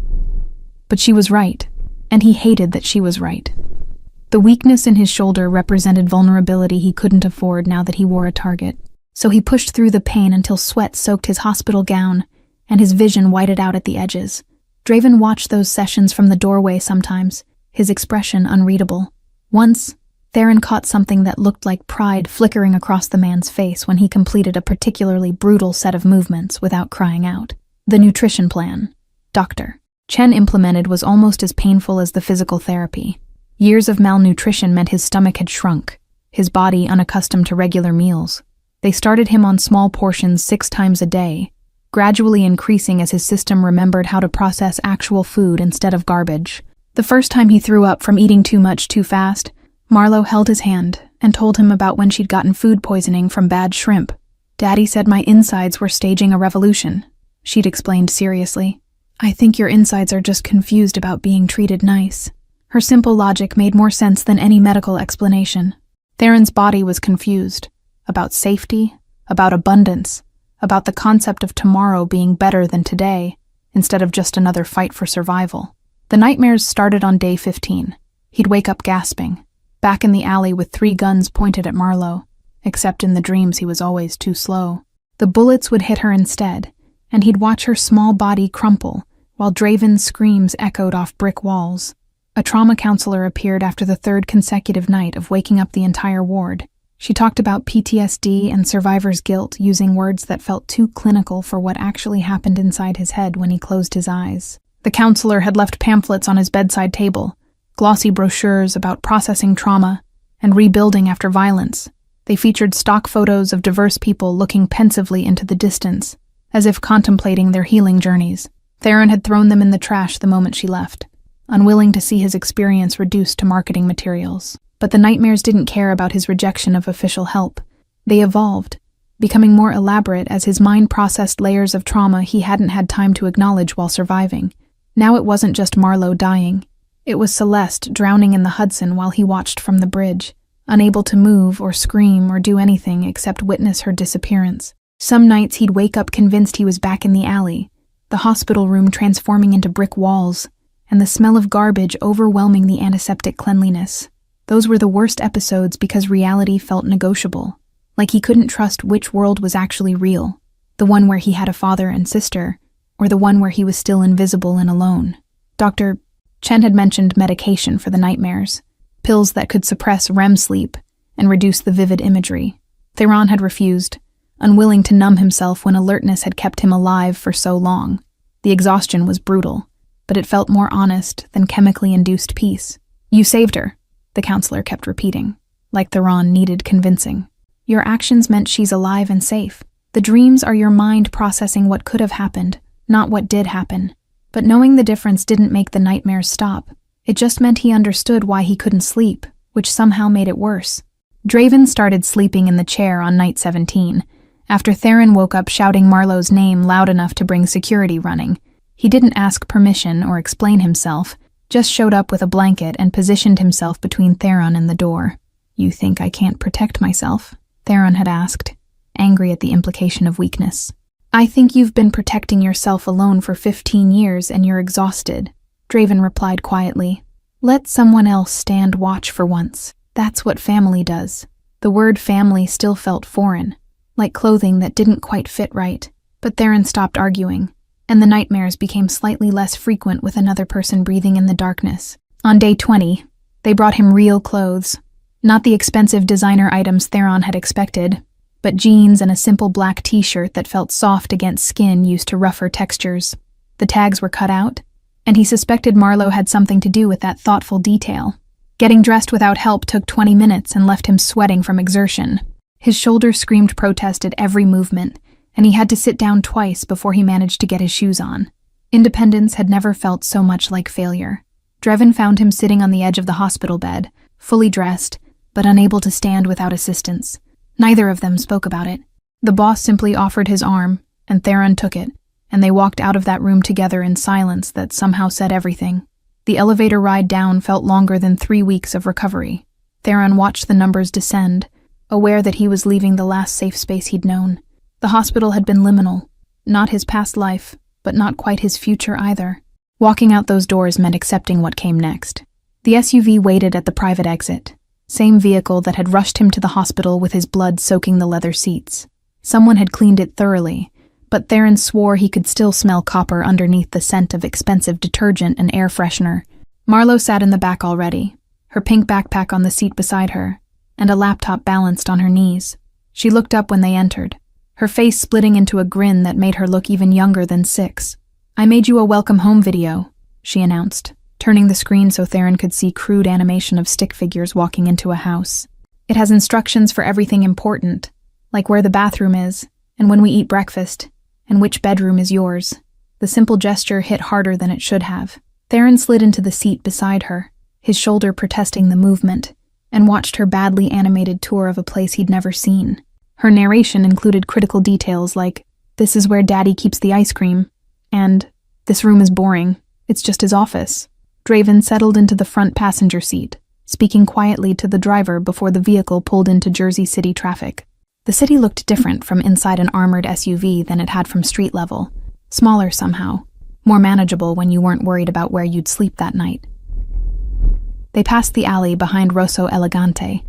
But she was right, and he hated that she was right. The weakness in his shoulder represented vulnerability he couldn't afford now that he wore a target. So he pushed through the pain until sweat soaked his hospital gown and his vision whited out at the edges. Draven watched those sessions from the doorway sometimes, his expression unreadable. Once, Theron caught something that looked like pride flickering across the man's face when he completed a particularly brutal set of movements without crying out. The nutrition plan, Dr. Chen implemented, was almost as painful as the physical therapy. Years of malnutrition meant his stomach had shrunk, his body unaccustomed to regular meals. They started him on small portions 6 times a day, gradually increasing as his system remembered how to process actual food instead of garbage. The first time he threw up from eating too much too fast, Marlowe held his hand and told him about when she'd gotten food poisoning from bad shrimp. "Daddy said my insides were staging a revolution," she'd explained seriously. "I think your insides are just confused about being treated nice." Her simple logic made more sense than any medical explanation. Theron's body was confused. About safety, about abundance, about the concept of tomorrow being better than today, instead of just another fight for survival. The nightmares started on day 15. He'd wake up gasping, back in the alley with 3 guns pointed at Marlowe, except in the dreams he was always too slow. The bullets would hit her instead, and he'd watch her small body crumple, while Draven's screams echoed off brick walls. A trauma counselor appeared after the 3rd consecutive night of waking up the entire ward. She talked about PTSD and survivor's guilt using words that felt too clinical for what actually happened inside his head when he closed his eyes. The counselor had left pamphlets on his bedside table, glossy brochures about processing trauma and rebuilding after violence. They featured stock photos of diverse people looking pensively into the distance, as if contemplating their healing journeys. Theron had thrown them in the trash the moment she left. unwilling to see his experience reduced to marketing materials. But the nightmares didn't care about his rejection of official help. They evolved, becoming more elaborate as his mind processed layers of trauma he hadn't had time to acknowledge while surviving. Now it wasn't just Marlowe dying. It was Celeste drowning in the Hudson while he watched from the bridge, unable to move or scream or do anything except witness her disappearance. Some nights he'd wake up convinced he was back in the alley, the hospital room transforming into brick walls, and the smell of garbage overwhelming the antiseptic cleanliness. Those were the worst episodes because reality felt negotiable, like he couldn't trust which world was actually real, the one where he had a father and sister, or the one where he was still invisible and alone. Dr. Chen had mentioned medication for the nightmares, pills that could suppress REM sleep and reduce the vivid imagery. Theron had refused, unwilling to numb himself when alertness had kept him alive for so long. The exhaustion was brutal, but it felt more honest than chemically induced peace. "You saved her," the counselor kept repeating, like Theron needed convincing. "Your actions meant she's alive and safe. The dreams are your mind processing what could have happened, not what did happen." But knowing the difference didn't make the nightmares stop. It just meant he understood why he couldn't sleep, which somehow made it worse. Draven started sleeping in the chair on night 17, after Theron woke up shouting Marlowe's name loud enough to bring security running. He didn't ask permission or explain himself, just showed up with a blanket and positioned himself between Theron and the door. "You think I can't protect myself?" Theron had asked, angry at the implication of weakness. "I think you've been protecting yourself alone for 15 years and you're exhausted," Draven replied quietly. "Let someone else stand watch for once. That's what family does." The word family still felt foreign, like clothing that didn't quite fit right. But Theron stopped arguing, and the nightmares became slightly less frequent with another person breathing in the darkness. On day 20, they brought him real clothes. Not the expensive designer items Theron had expected, but jeans and a simple black t-shirt that felt soft against skin used to rougher textures. The tags were cut out, and he suspected Marlowe had something to do with that thoughtful detail. Getting dressed without help took 20 minutes and left him sweating from exertion. His shoulders screamed protest at every movement, and he had to sit down twice before he managed to get his shoes on. Independence had never felt so much like failure. Draven found him sitting on the edge of the hospital bed, fully dressed, but unable to stand without assistance. Neither of them spoke about it. The boss simply offered his arm, and Theron took it, and they walked out of that room together in silence that somehow said everything. The elevator ride down felt longer than 3 weeks of recovery. Theron watched the numbers descend, aware that he was leaving the last safe space he'd known. The hospital had been liminal, not his past life, but not quite his future either. Walking out those doors meant accepting what came next. The SUV waited at the private exit, same vehicle that had rushed him to the hospital with his blood soaking the leather seats. Someone had cleaned it thoroughly, but Theron swore he could still smell copper underneath the scent of expensive detergent and air freshener. Marlowe sat in the back already, her pink backpack on the seat beside her, and a laptop balanced on her knees. She looked up when they entered, her face splitting into a grin that made her look even younger than 6. "I made you a welcome home video," she announced, turning the screen so Theron could see crude animation of stick figures walking into a house. "It has instructions for everything important, like where the bathroom is, and when we eat breakfast, and which bedroom is yours." The simple gesture hit harder than it should have. Theron slid into the seat beside her, his shoulder protesting the movement, and watched her badly animated tour of a place he'd never seen. Her narration included critical details like, "This is where Daddy keeps the ice cream," and "This room is boring. It's just his office." Draven settled into the front passenger seat, speaking quietly to the driver before the vehicle pulled into Jersey City traffic. The city looked different from inside an armored SUV than it had from street level. Smaller somehow, more manageable when you weren't worried about where you'd sleep that night. They passed the alley behind Rosso Elegante,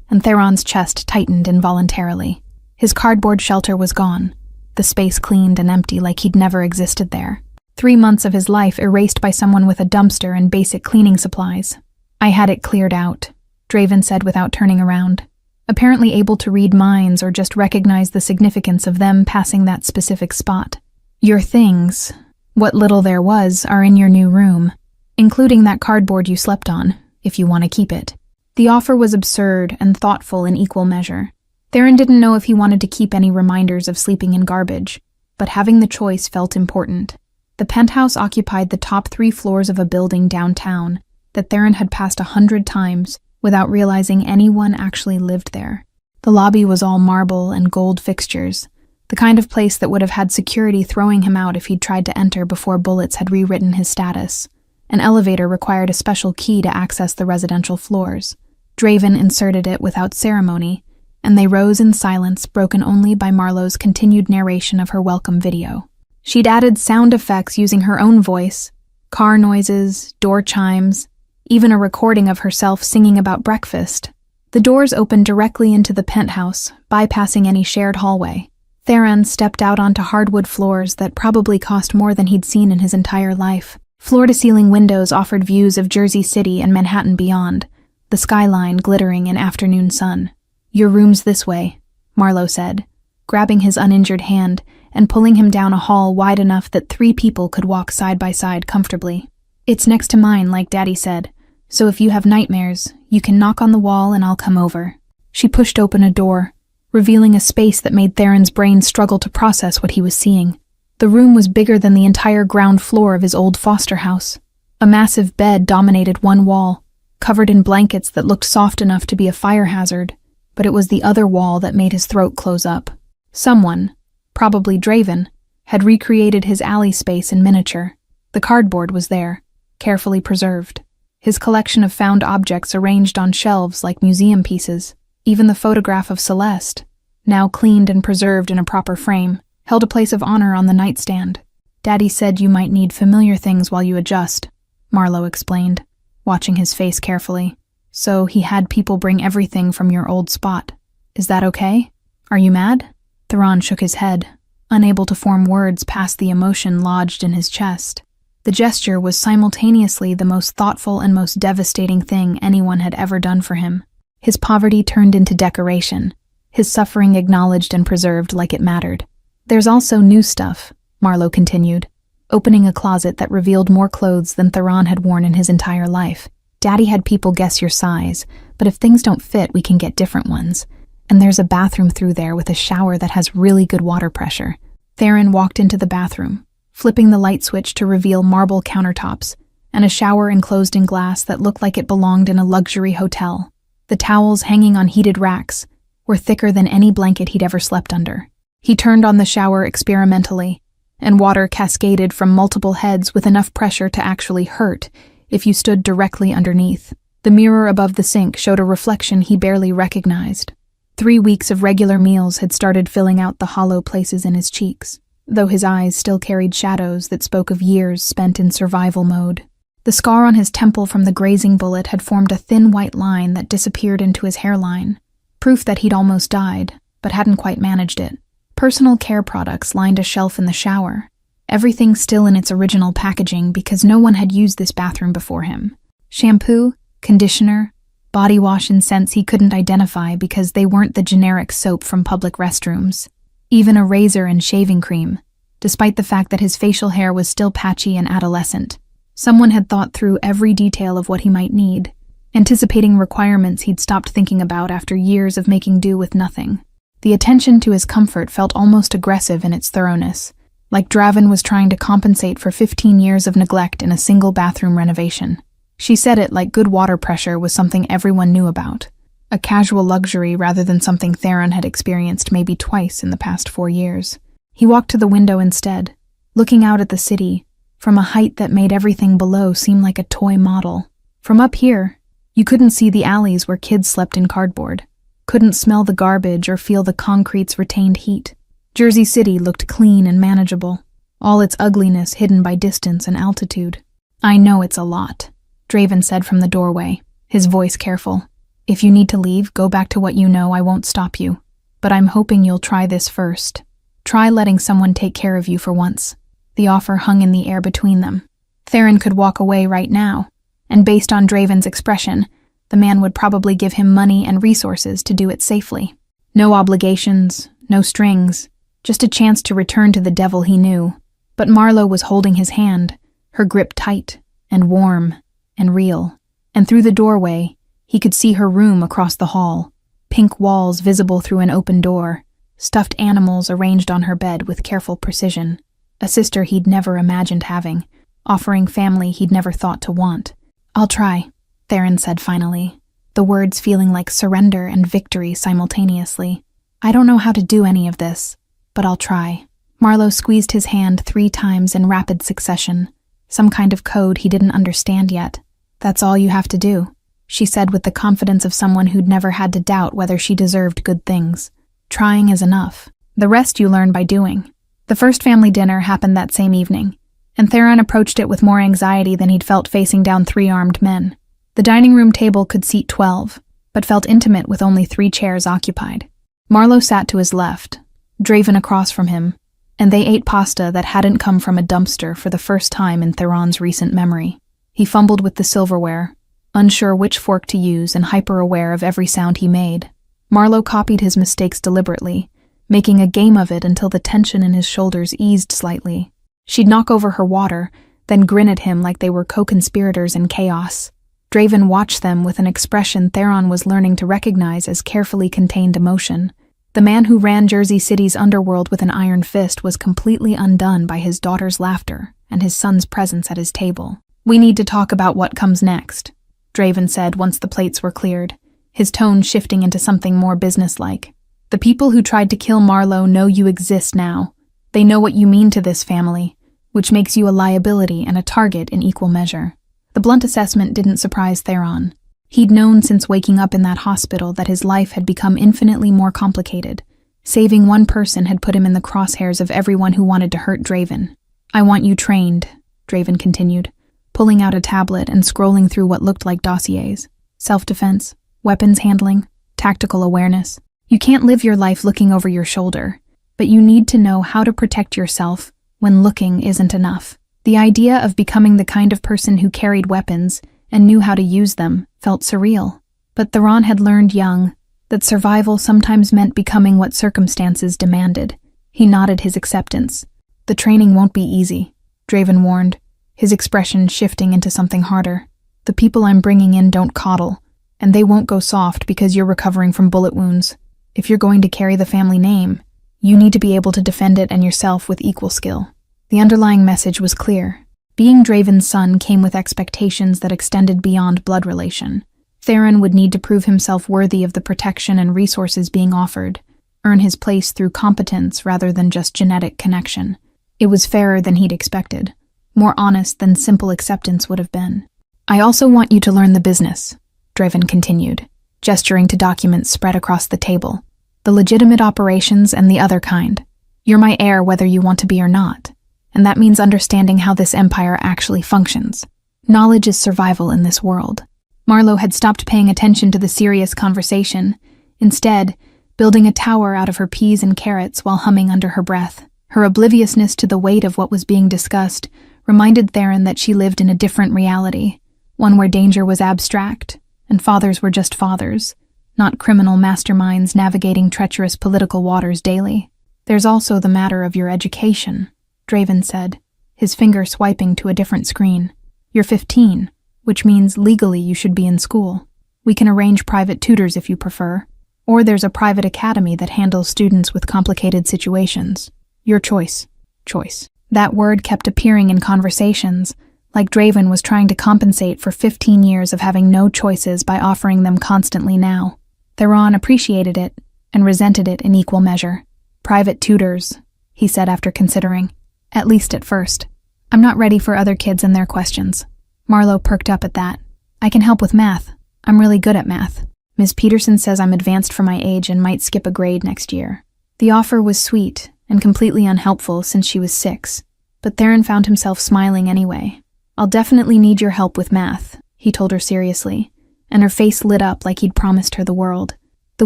and Theron's chest tightened involuntarily. His cardboard shelter was gone, the space cleaned and empty like he'd never existed there. 3 months of his life erased by someone with a dumpster and basic cleaning supplies. "I had it cleared out," Draven said without turning around, apparently able to read minds or just recognize the significance of them passing that specific spot. "Your things, what little there was, are in your new room, including that cardboard you slept on, if you want to keep it." The offer was absurd and thoughtful in equal measure. Theron didn't know if he wanted to keep any reminders of sleeping in garbage, but having the choice felt important. The penthouse occupied the top 3 floors of a building downtown that Theron had passed 100 times without realizing anyone actually lived there. The lobby was all marble and gold fixtures, the kind of place that would have had security throwing him out if he'd tried to enter before bullets had rewritten his status. An elevator required a special key to access the residential floors. Draven inserted it without ceremony, and they rose in silence, broken only by Marlowe's continued narration of her welcome video. She'd added sound effects using her own voice, car noises, door chimes, even a recording of herself singing about breakfast. The doors opened directly into the penthouse, bypassing any shared hallway. Theron stepped out onto hardwood floors that probably cost more than he'd seen in his entire life. Floor-to-ceiling windows offered views of Jersey City and Manhattan beyond, the skyline glittering in afternoon sun. "Your room's this way," Marlowe said, grabbing his uninjured hand and pulling him down a hall wide enough that 3 people could walk side by side comfortably. "It's next to mine, like Daddy said, so if you have nightmares, you can knock on the wall and I'll come over." She pushed open a door, revealing a space that made Theron's brain struggle to process what he was seeing. The room was bigger than the entire ground floor of his old foster house. A massive bed dominated one wall, covered in blankets that looked soft enough to be a fire hazard, but it was the other wall that made his throat close up. Someone, probably Draven, had recreated his alley space in miniature. The cardboard was there, carefully preserved. His collection of found objects arranged on shelves like museum pieces. Even the photograph of Celeste, now cleaned and preserved in a proper frame, held a place of honor on the nightstand. "Daddy said you might need familiar things while you adjust," Marlowe explained, watching his face carefully. "So he had people bring everything from your old spot. Is that okay? Are you mad?" Theron shook his head, unable to form words past the emotion lodged in his chest. The gesture was simultaneously the most thoughtful and most devastating thing anyone had ever done for him. His poverty turned into decoration, his suffering acknowledged and preserved like it mattered. "There's also new stuff," Marlowe continued, opening a closet that revealed more clothes than Theron had worn in his entire life. "Daddy had people guess your size, but if things don't fit, we can get different ones. And there's a bathroom through there with a shower that has really good water pressure." Theron walked into the bathroom, flipping the light switch to reveal marble countertops and a shower enclosed in glass that looked like it belonged in a luxury hotel. The towels hanging on heated racks were thicker than any blanket he'd ever slept under. He turned on the shower experimentally, and water cascaded from multiple heads with enough pressure to actually hurt if you stood directly underneath. The mirror above the sink showed a reflection he barely recognized. 3 weeks of regular meals had started filling out the hollow places in his cheeks, though his eyes still carried shadows that spoke of years spent in survival mode. The scar on his temple from the grazing bullet had formed a thin white line that disappeared into his hairline, proof that he'd almost died, but hadn't quite managed it. Personal care products lined a shelf in the shower, everything still in its original packaging because no one had used this bathroom before him. Shampoo, conditioner, body wash and scents he couldn't identify because they weren't the generic soap from public restrooms. Even a razor and shaving cream, despite the fact that his facial hair was still patchy and adolescent. Someone had thought through every detail of what he might need, anticipating requirements he'd stopped thinking about after years of making do with nothing. The attention to his comfort felt almost aggressive in its thoroughness, like Draven was trying to compensate for 15 years of neglect in a single bathroom renovation. She said it like good water pressure was something everyone knew about, a casual luxury rather than something Theron had experienced maybe twice in the past 4 years. He walked to the window instead, looking out at the city, from a height that made everything below seem like a toy model. From up here, you couldn't see the alleys where kids slept in cardboard, couldn't smell the garbage or feel the concrete's retained heat. Jersey City looked clean and manageable, all its ugliness hidden by distance and altitude. "I know it's a lot," Draven said from the doorway, his voice careful. "If you need to leave, go back to what you know, I won't stop you. But I'm hoping you'll try this first. Try letting someone take care of you for once." The offer hung in the air between them. Theron could walk away right now, and based on Draven's expression, the man would probably give him money and resources to do it safely. No obligations, no strings, just a chance to return to the devil he knew. But Marlowe was holding his hand, her grip tight and warm and real, and through the doorway, he could see her room across the hall, pink walls visible through an open door, stuffed animals arranged on her bed with careful precision. a sister he'd never imagined having, offering family he'd never thought to want. "I'll try," Theron said finally, the words feeling like surrender and victory simultaneously. "I don't know how to do any of this, but I'll try." Marlowe squeezed his hand 3 times in rapid succession, some kind of code he didn't understand yet. "That's all you have to do," she said with the confidence of someone who'd never had to doubt whether she deserved good things. "Trying is enough. The rest you learn by doing." The first family dinner happened that same evening, and Theron approached it with more anxiety than he'd felt facing down 3 armed men. The dining room table could seat 12, but felt intimate with only 3 chairs occupied. Marlowe sat to his left, Draven across from him, and they ate pasta that hadn't come from a dumpster for the first time in Theron's recent memory. He fumbled with the silverware, unsure which fork to use and hyper-aware of every sound he made. Marlowe copied his mistakes deliberately, making a game of it until the tension in his shoulders eased slightly. She'd knock over her water, then grin at him like they were co-conspirators in chaos. Draven watched them with an expression Theron was learning to recognize as carefully contained emotion. The man who ran Jersey City's underworld with an iron fist was completely undone by his daughter's laughter and his son's presence at his table. "We need to talk about what comes next," Draven said once the plates were cleared, his tone shifting into something more businesslike. "The people who tried to kill Marlowe know you exist now. They know what you mean to this family, which makes you a liability and a target in equal measure." The blunt assessment didn't surprise Theron. He'd known since waking up in that hospital that his life had become infinitely more complicated. Saving one person had put him in the crosshairs of everyone who wanted to hurt Draven. "I want you trained," Draven continued, pulling out a tablet and scrolling through what looked like dossiers. "Self-defense, weapons handling, tactical awareness. You can't live your life looking over your shoulder, but you need to know how to protect yourself when looking isn't enough." The idea of becoming the kind of person who carried weapons and knew how to use them felt surreal. But Theron had learned young that survival sometimes meant becoming what circumstances demanded. He nodded his acceptance. "The training won't be easy," Draven warned, his expression shifting into something harder. "The people I'm bringing in don't coddle, and they won't go soft because you're recovering from bullet wounds. If you're going to carry the family name, you need to be able to defend it and yourself with equal skill." The underlying message was clear. Being Draven's son came with expectations that extended beyond blood relation. Theron would need to prove himself worthy of the protection and resources being offered, earn his place through competence rather than just genetic connection. It was fairer than he'd expected, more honest than simple acceptance would have been. "I also want you to learn the business," Draven continued, gesturing to documents spread across the table. "The legitimate operations and the other kind. You're my heir whether you want to be or not. And that means understanding how this empire actually functions. Knowledge is survival in this world." Marlowe had stopped paying attention to the serious conversation, instead building a tower out of her peas and carrots while humming under her breath. Her obliviousness to the weight of what was being discussed reminded Theron that she lived in a different reality, one where danger was abstract, and fathers were just fathers, not criminal masterminds navigating treacherous political waters daily. "There's also the matter of your education," Draven said, his finger swiping to a different screen. "You're 15, which means legally you should be in school. We can arrange private tutors if you prefer, or there's a private academy that handles students with complicated situations. Your choice." Choice. That word kept appearing in conversations, like Draven was trying to compensate for 15 years of having no choices by offering them constantly now. Theron appreciated it and resented it in equal measure. "Private tutors," he said after considering. "At least at first. I'm not ready for other kids and their questions." Marlowe perked up at that. "I can help with math. I'm really good at math. Ms. Peterson says I'm advanced for my age and might skip a grade next year." The offer was sweet and completely unhelpful since she was 6, but Theron found himself smiling anyway. "I'll definitely need your help with math," he told her seriously, and her face lit up like he'd promised her the world. The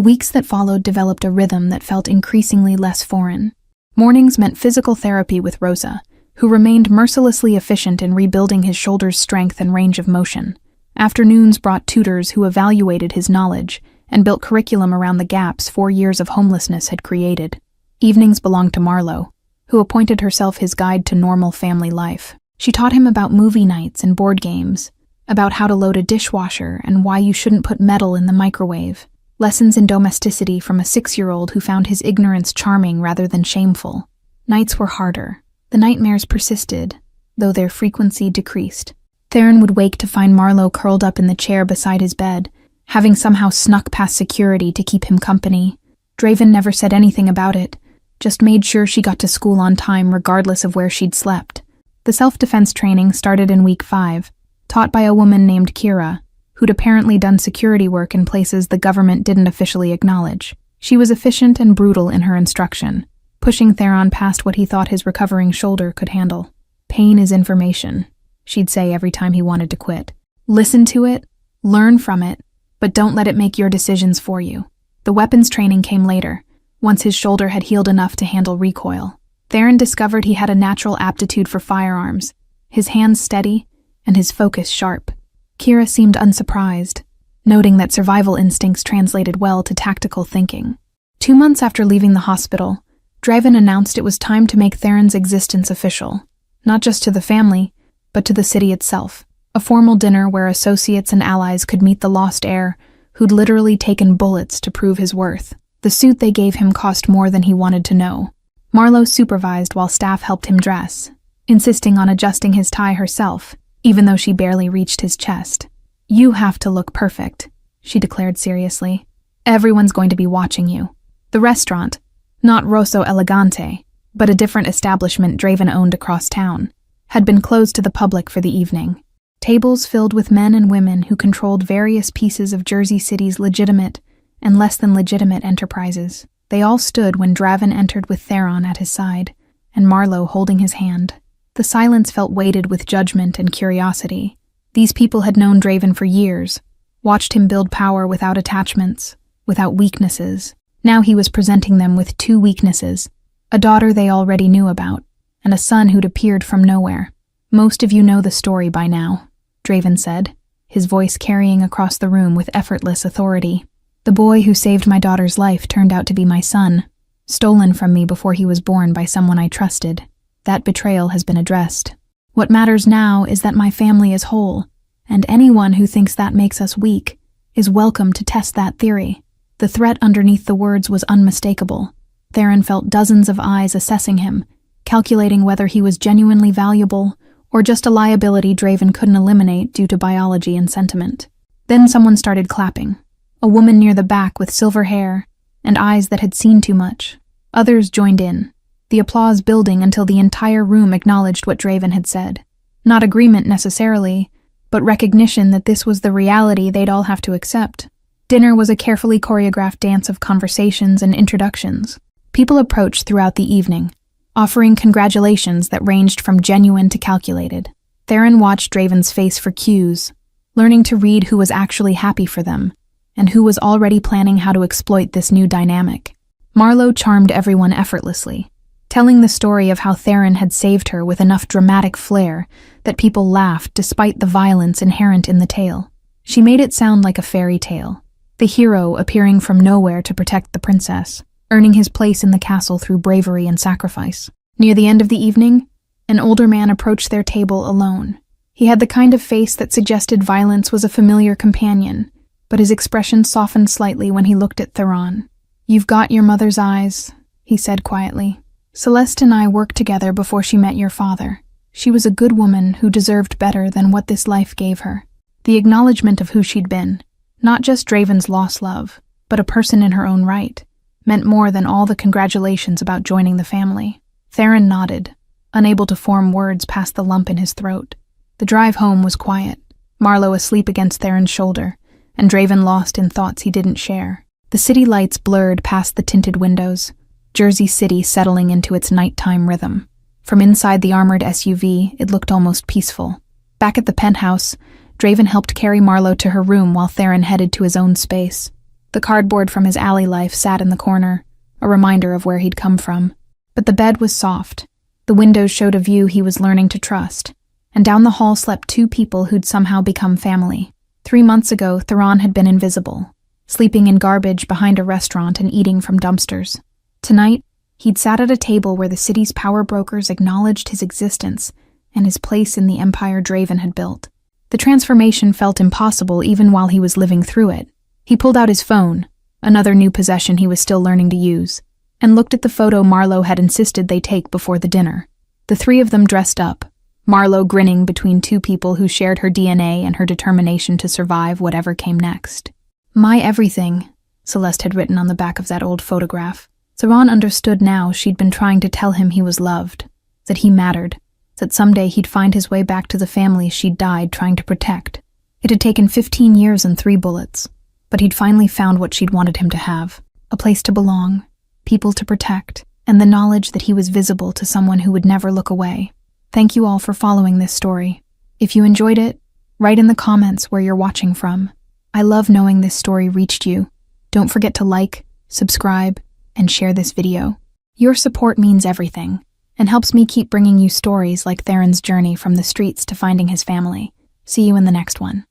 weeks that followed developed a rhythm that felt increasingly less foreign. Mornings meant physical therapy with Rosa, who remained mercilessly efficient in rebuilding his shoulder's strength and range of motion. Afternoons brought tutors who evaluated his knowledge and built curriculum around the gaps 4 years of homelessness had created. Evenings belonged to Marlowe, who appointed herself his guide to normal family life. She taught him about movie nights and board games, about how to load a dishwasher and why you shouldn't put metal in the microwave. Lessons in domesticity from a 6-year-old who found his ignorance charming rather than shameful. Nights were harder, The nightmares persisted, though their frequency decreased. Theron would wake to find Marlowe curled up in the chair beside his bed, having somehow snuck past security to keep him company. Draven never said anything about it, just made sure she got to school on time regardless of where she'd slept. The self-defense training started in week 5, taught by a woman named Kira, who'd apparently done security work in places the government didn't officially acknowledge. She was efficient and brutal in her instruction, pushing Theron past what he thought his recovering shoulder could handle. Pain is information, she'd say every time he wanted to quit. Listen to it, learn from it, but don't let it make your decisions for you. The weapons training came later, once his shoulder had healed enough to handle recoil. Theron discovered he had a natural aptitude for firearms, his hands steady and his focus sharp. Kira seemed unsurprised, noting that survival instincts translated well to tactical thinking. 2 months after leaving the hospital, Draven announced it was time to make Theron's existence official, not just to the family, but to the city itself. A formal dinner where associates and allies could meet the lost heir who'd literally taken bullets to prove his worth. The suit they gave him cost more than he wanted to know. Marlowe supervised while staff helped him dress, insisting on adjusting his tie herself, even though she barely reached his chest. "You have to look perfect," she declared seriously. "Everyone's going to be watching you." The restaurant, not Rosso Elegante, but a different establishment Draven owned across town, had been closed to the public for the evening. Tables filled with men and women who controlled various pieces of Jersey City's legitimate and less than legitimate enterprises. They all stood when Draven entered with Theron at his side, and Marlowe holding his hand. The silence felt weighted with judgment and curiosity. These people had known Draven for years, watched him build power without attachments, without weaknesses. Now he was presenting them with 2 weaknesses, a daughter they already knew about, and a son who'd appeared from nowhere. "Most of you know the story by now," Draven said, his voice carrying across the room with effortless authority. "The boy who saved my daughter's life turned out to be my son, stolen from me before he was born by someone I trusted. That betrayal has been addressed. What matters now is that my family is whole, and anyone who thinks that makes us weak is welcome to test that theory." The threat underneath the words was unmistakable. Theron felt dozens of eyes assessing him, calculating whether he was genuinely valuable or just a liability Draven couldn't eliminate due to biology and sentiment. Then someone started clapping. A woman near the back with silver hair and eyes that had seen too much. Others joined in, the applause building until the entire room acknowledged what Draven had said. Not agreement necessarily, but recognition that this was the reality they'd all have to accept. Dinner was a carefully choreographed dance of conversations and introductions. People approached throughout the evening, offering congratulations that ranged from genuine to calculated. Theron watched Draven's face for cues, learning to read who was actually happy for them, and who was already planning how to exploit this new dynamic. Marlowe charmed everyone effortlessly, telling the story of how Theron had saved her with enough dramatic flair that people laughed despite the violence inherent in the tale. She made it sound like a fairy tale, the hero appearing from nowhere to protect the princess, earning his place in the castle through bravery and sacrifice. Near the end of the evening, an older man approached their table alone. He had the kind of face that suggested violence was a familiar companion, but his expression softened slightly when he looked at Theron. "You've got your mother's eyes," he said quietly. "Celeste and I worked together before she met your father. She was a good woman who deserved better than what this life gave her." The acknowledgement of who she'd been, not just Draven's lost love, but a person in her own right, meant more than all the congratulations about joining the family. Theron nodded, unable to form words past the lump in his throat. The drive home was quiet, Marlowe asleep against Theron's shoulder, and Draven lost in thoughts he didn't share. The city lights blurred past the tinted windows, Jersey City settling into its nighttime rhythm. From inside the armored SUV, it looked almost peaceful. Back at the penthouse, Draven helped carry Marlowe to her room while Theron headed to his own space. The cardboard from his alley life sat in the corner, a reminder of where he'd come from. But the bed was soft. The windows showed a view he was learning to trust, and down the hall slept 2 people who'd somehow become family. 3 months ago, Theron had been invisible, sleeping in garbage behind a restaurant and eating from dumpsters. Tonight, he'd sat at a table where the city's power brokers acknowledged his existence and his place in the empire Draven had built. The transformation felt impossible even while he was living through it. He pulled out his phone, another new possession he was still learning to use, and looked at the photo Marlowe had insisted they take before the dinner. The three of them dressed up, Marlo grinning between two people who shared her DNA and her determination to survive whatever came next. "My everything," Celeste had written on the back of that old photograph. Saran understood now she'd been trying to tell him he was loved, that he mattered, that someday he'd find his way back to the family she'd died trying to protect. It had taken 15 years and 3 bullets, but he'd finally found what she'd wanted him to have: a place to belong, people to protect, and the knowledge that he was visible to someone who would never look away. Thank you all for following this story. If you enjoyed it, write in the comments where you're watching from. I love knowing this story reached you. Don't forget to like, subscribe, and share this video. Your support means everything, and helps me keep bringing you stories like Theron's journey from the streets to finding his family. See you in the next one.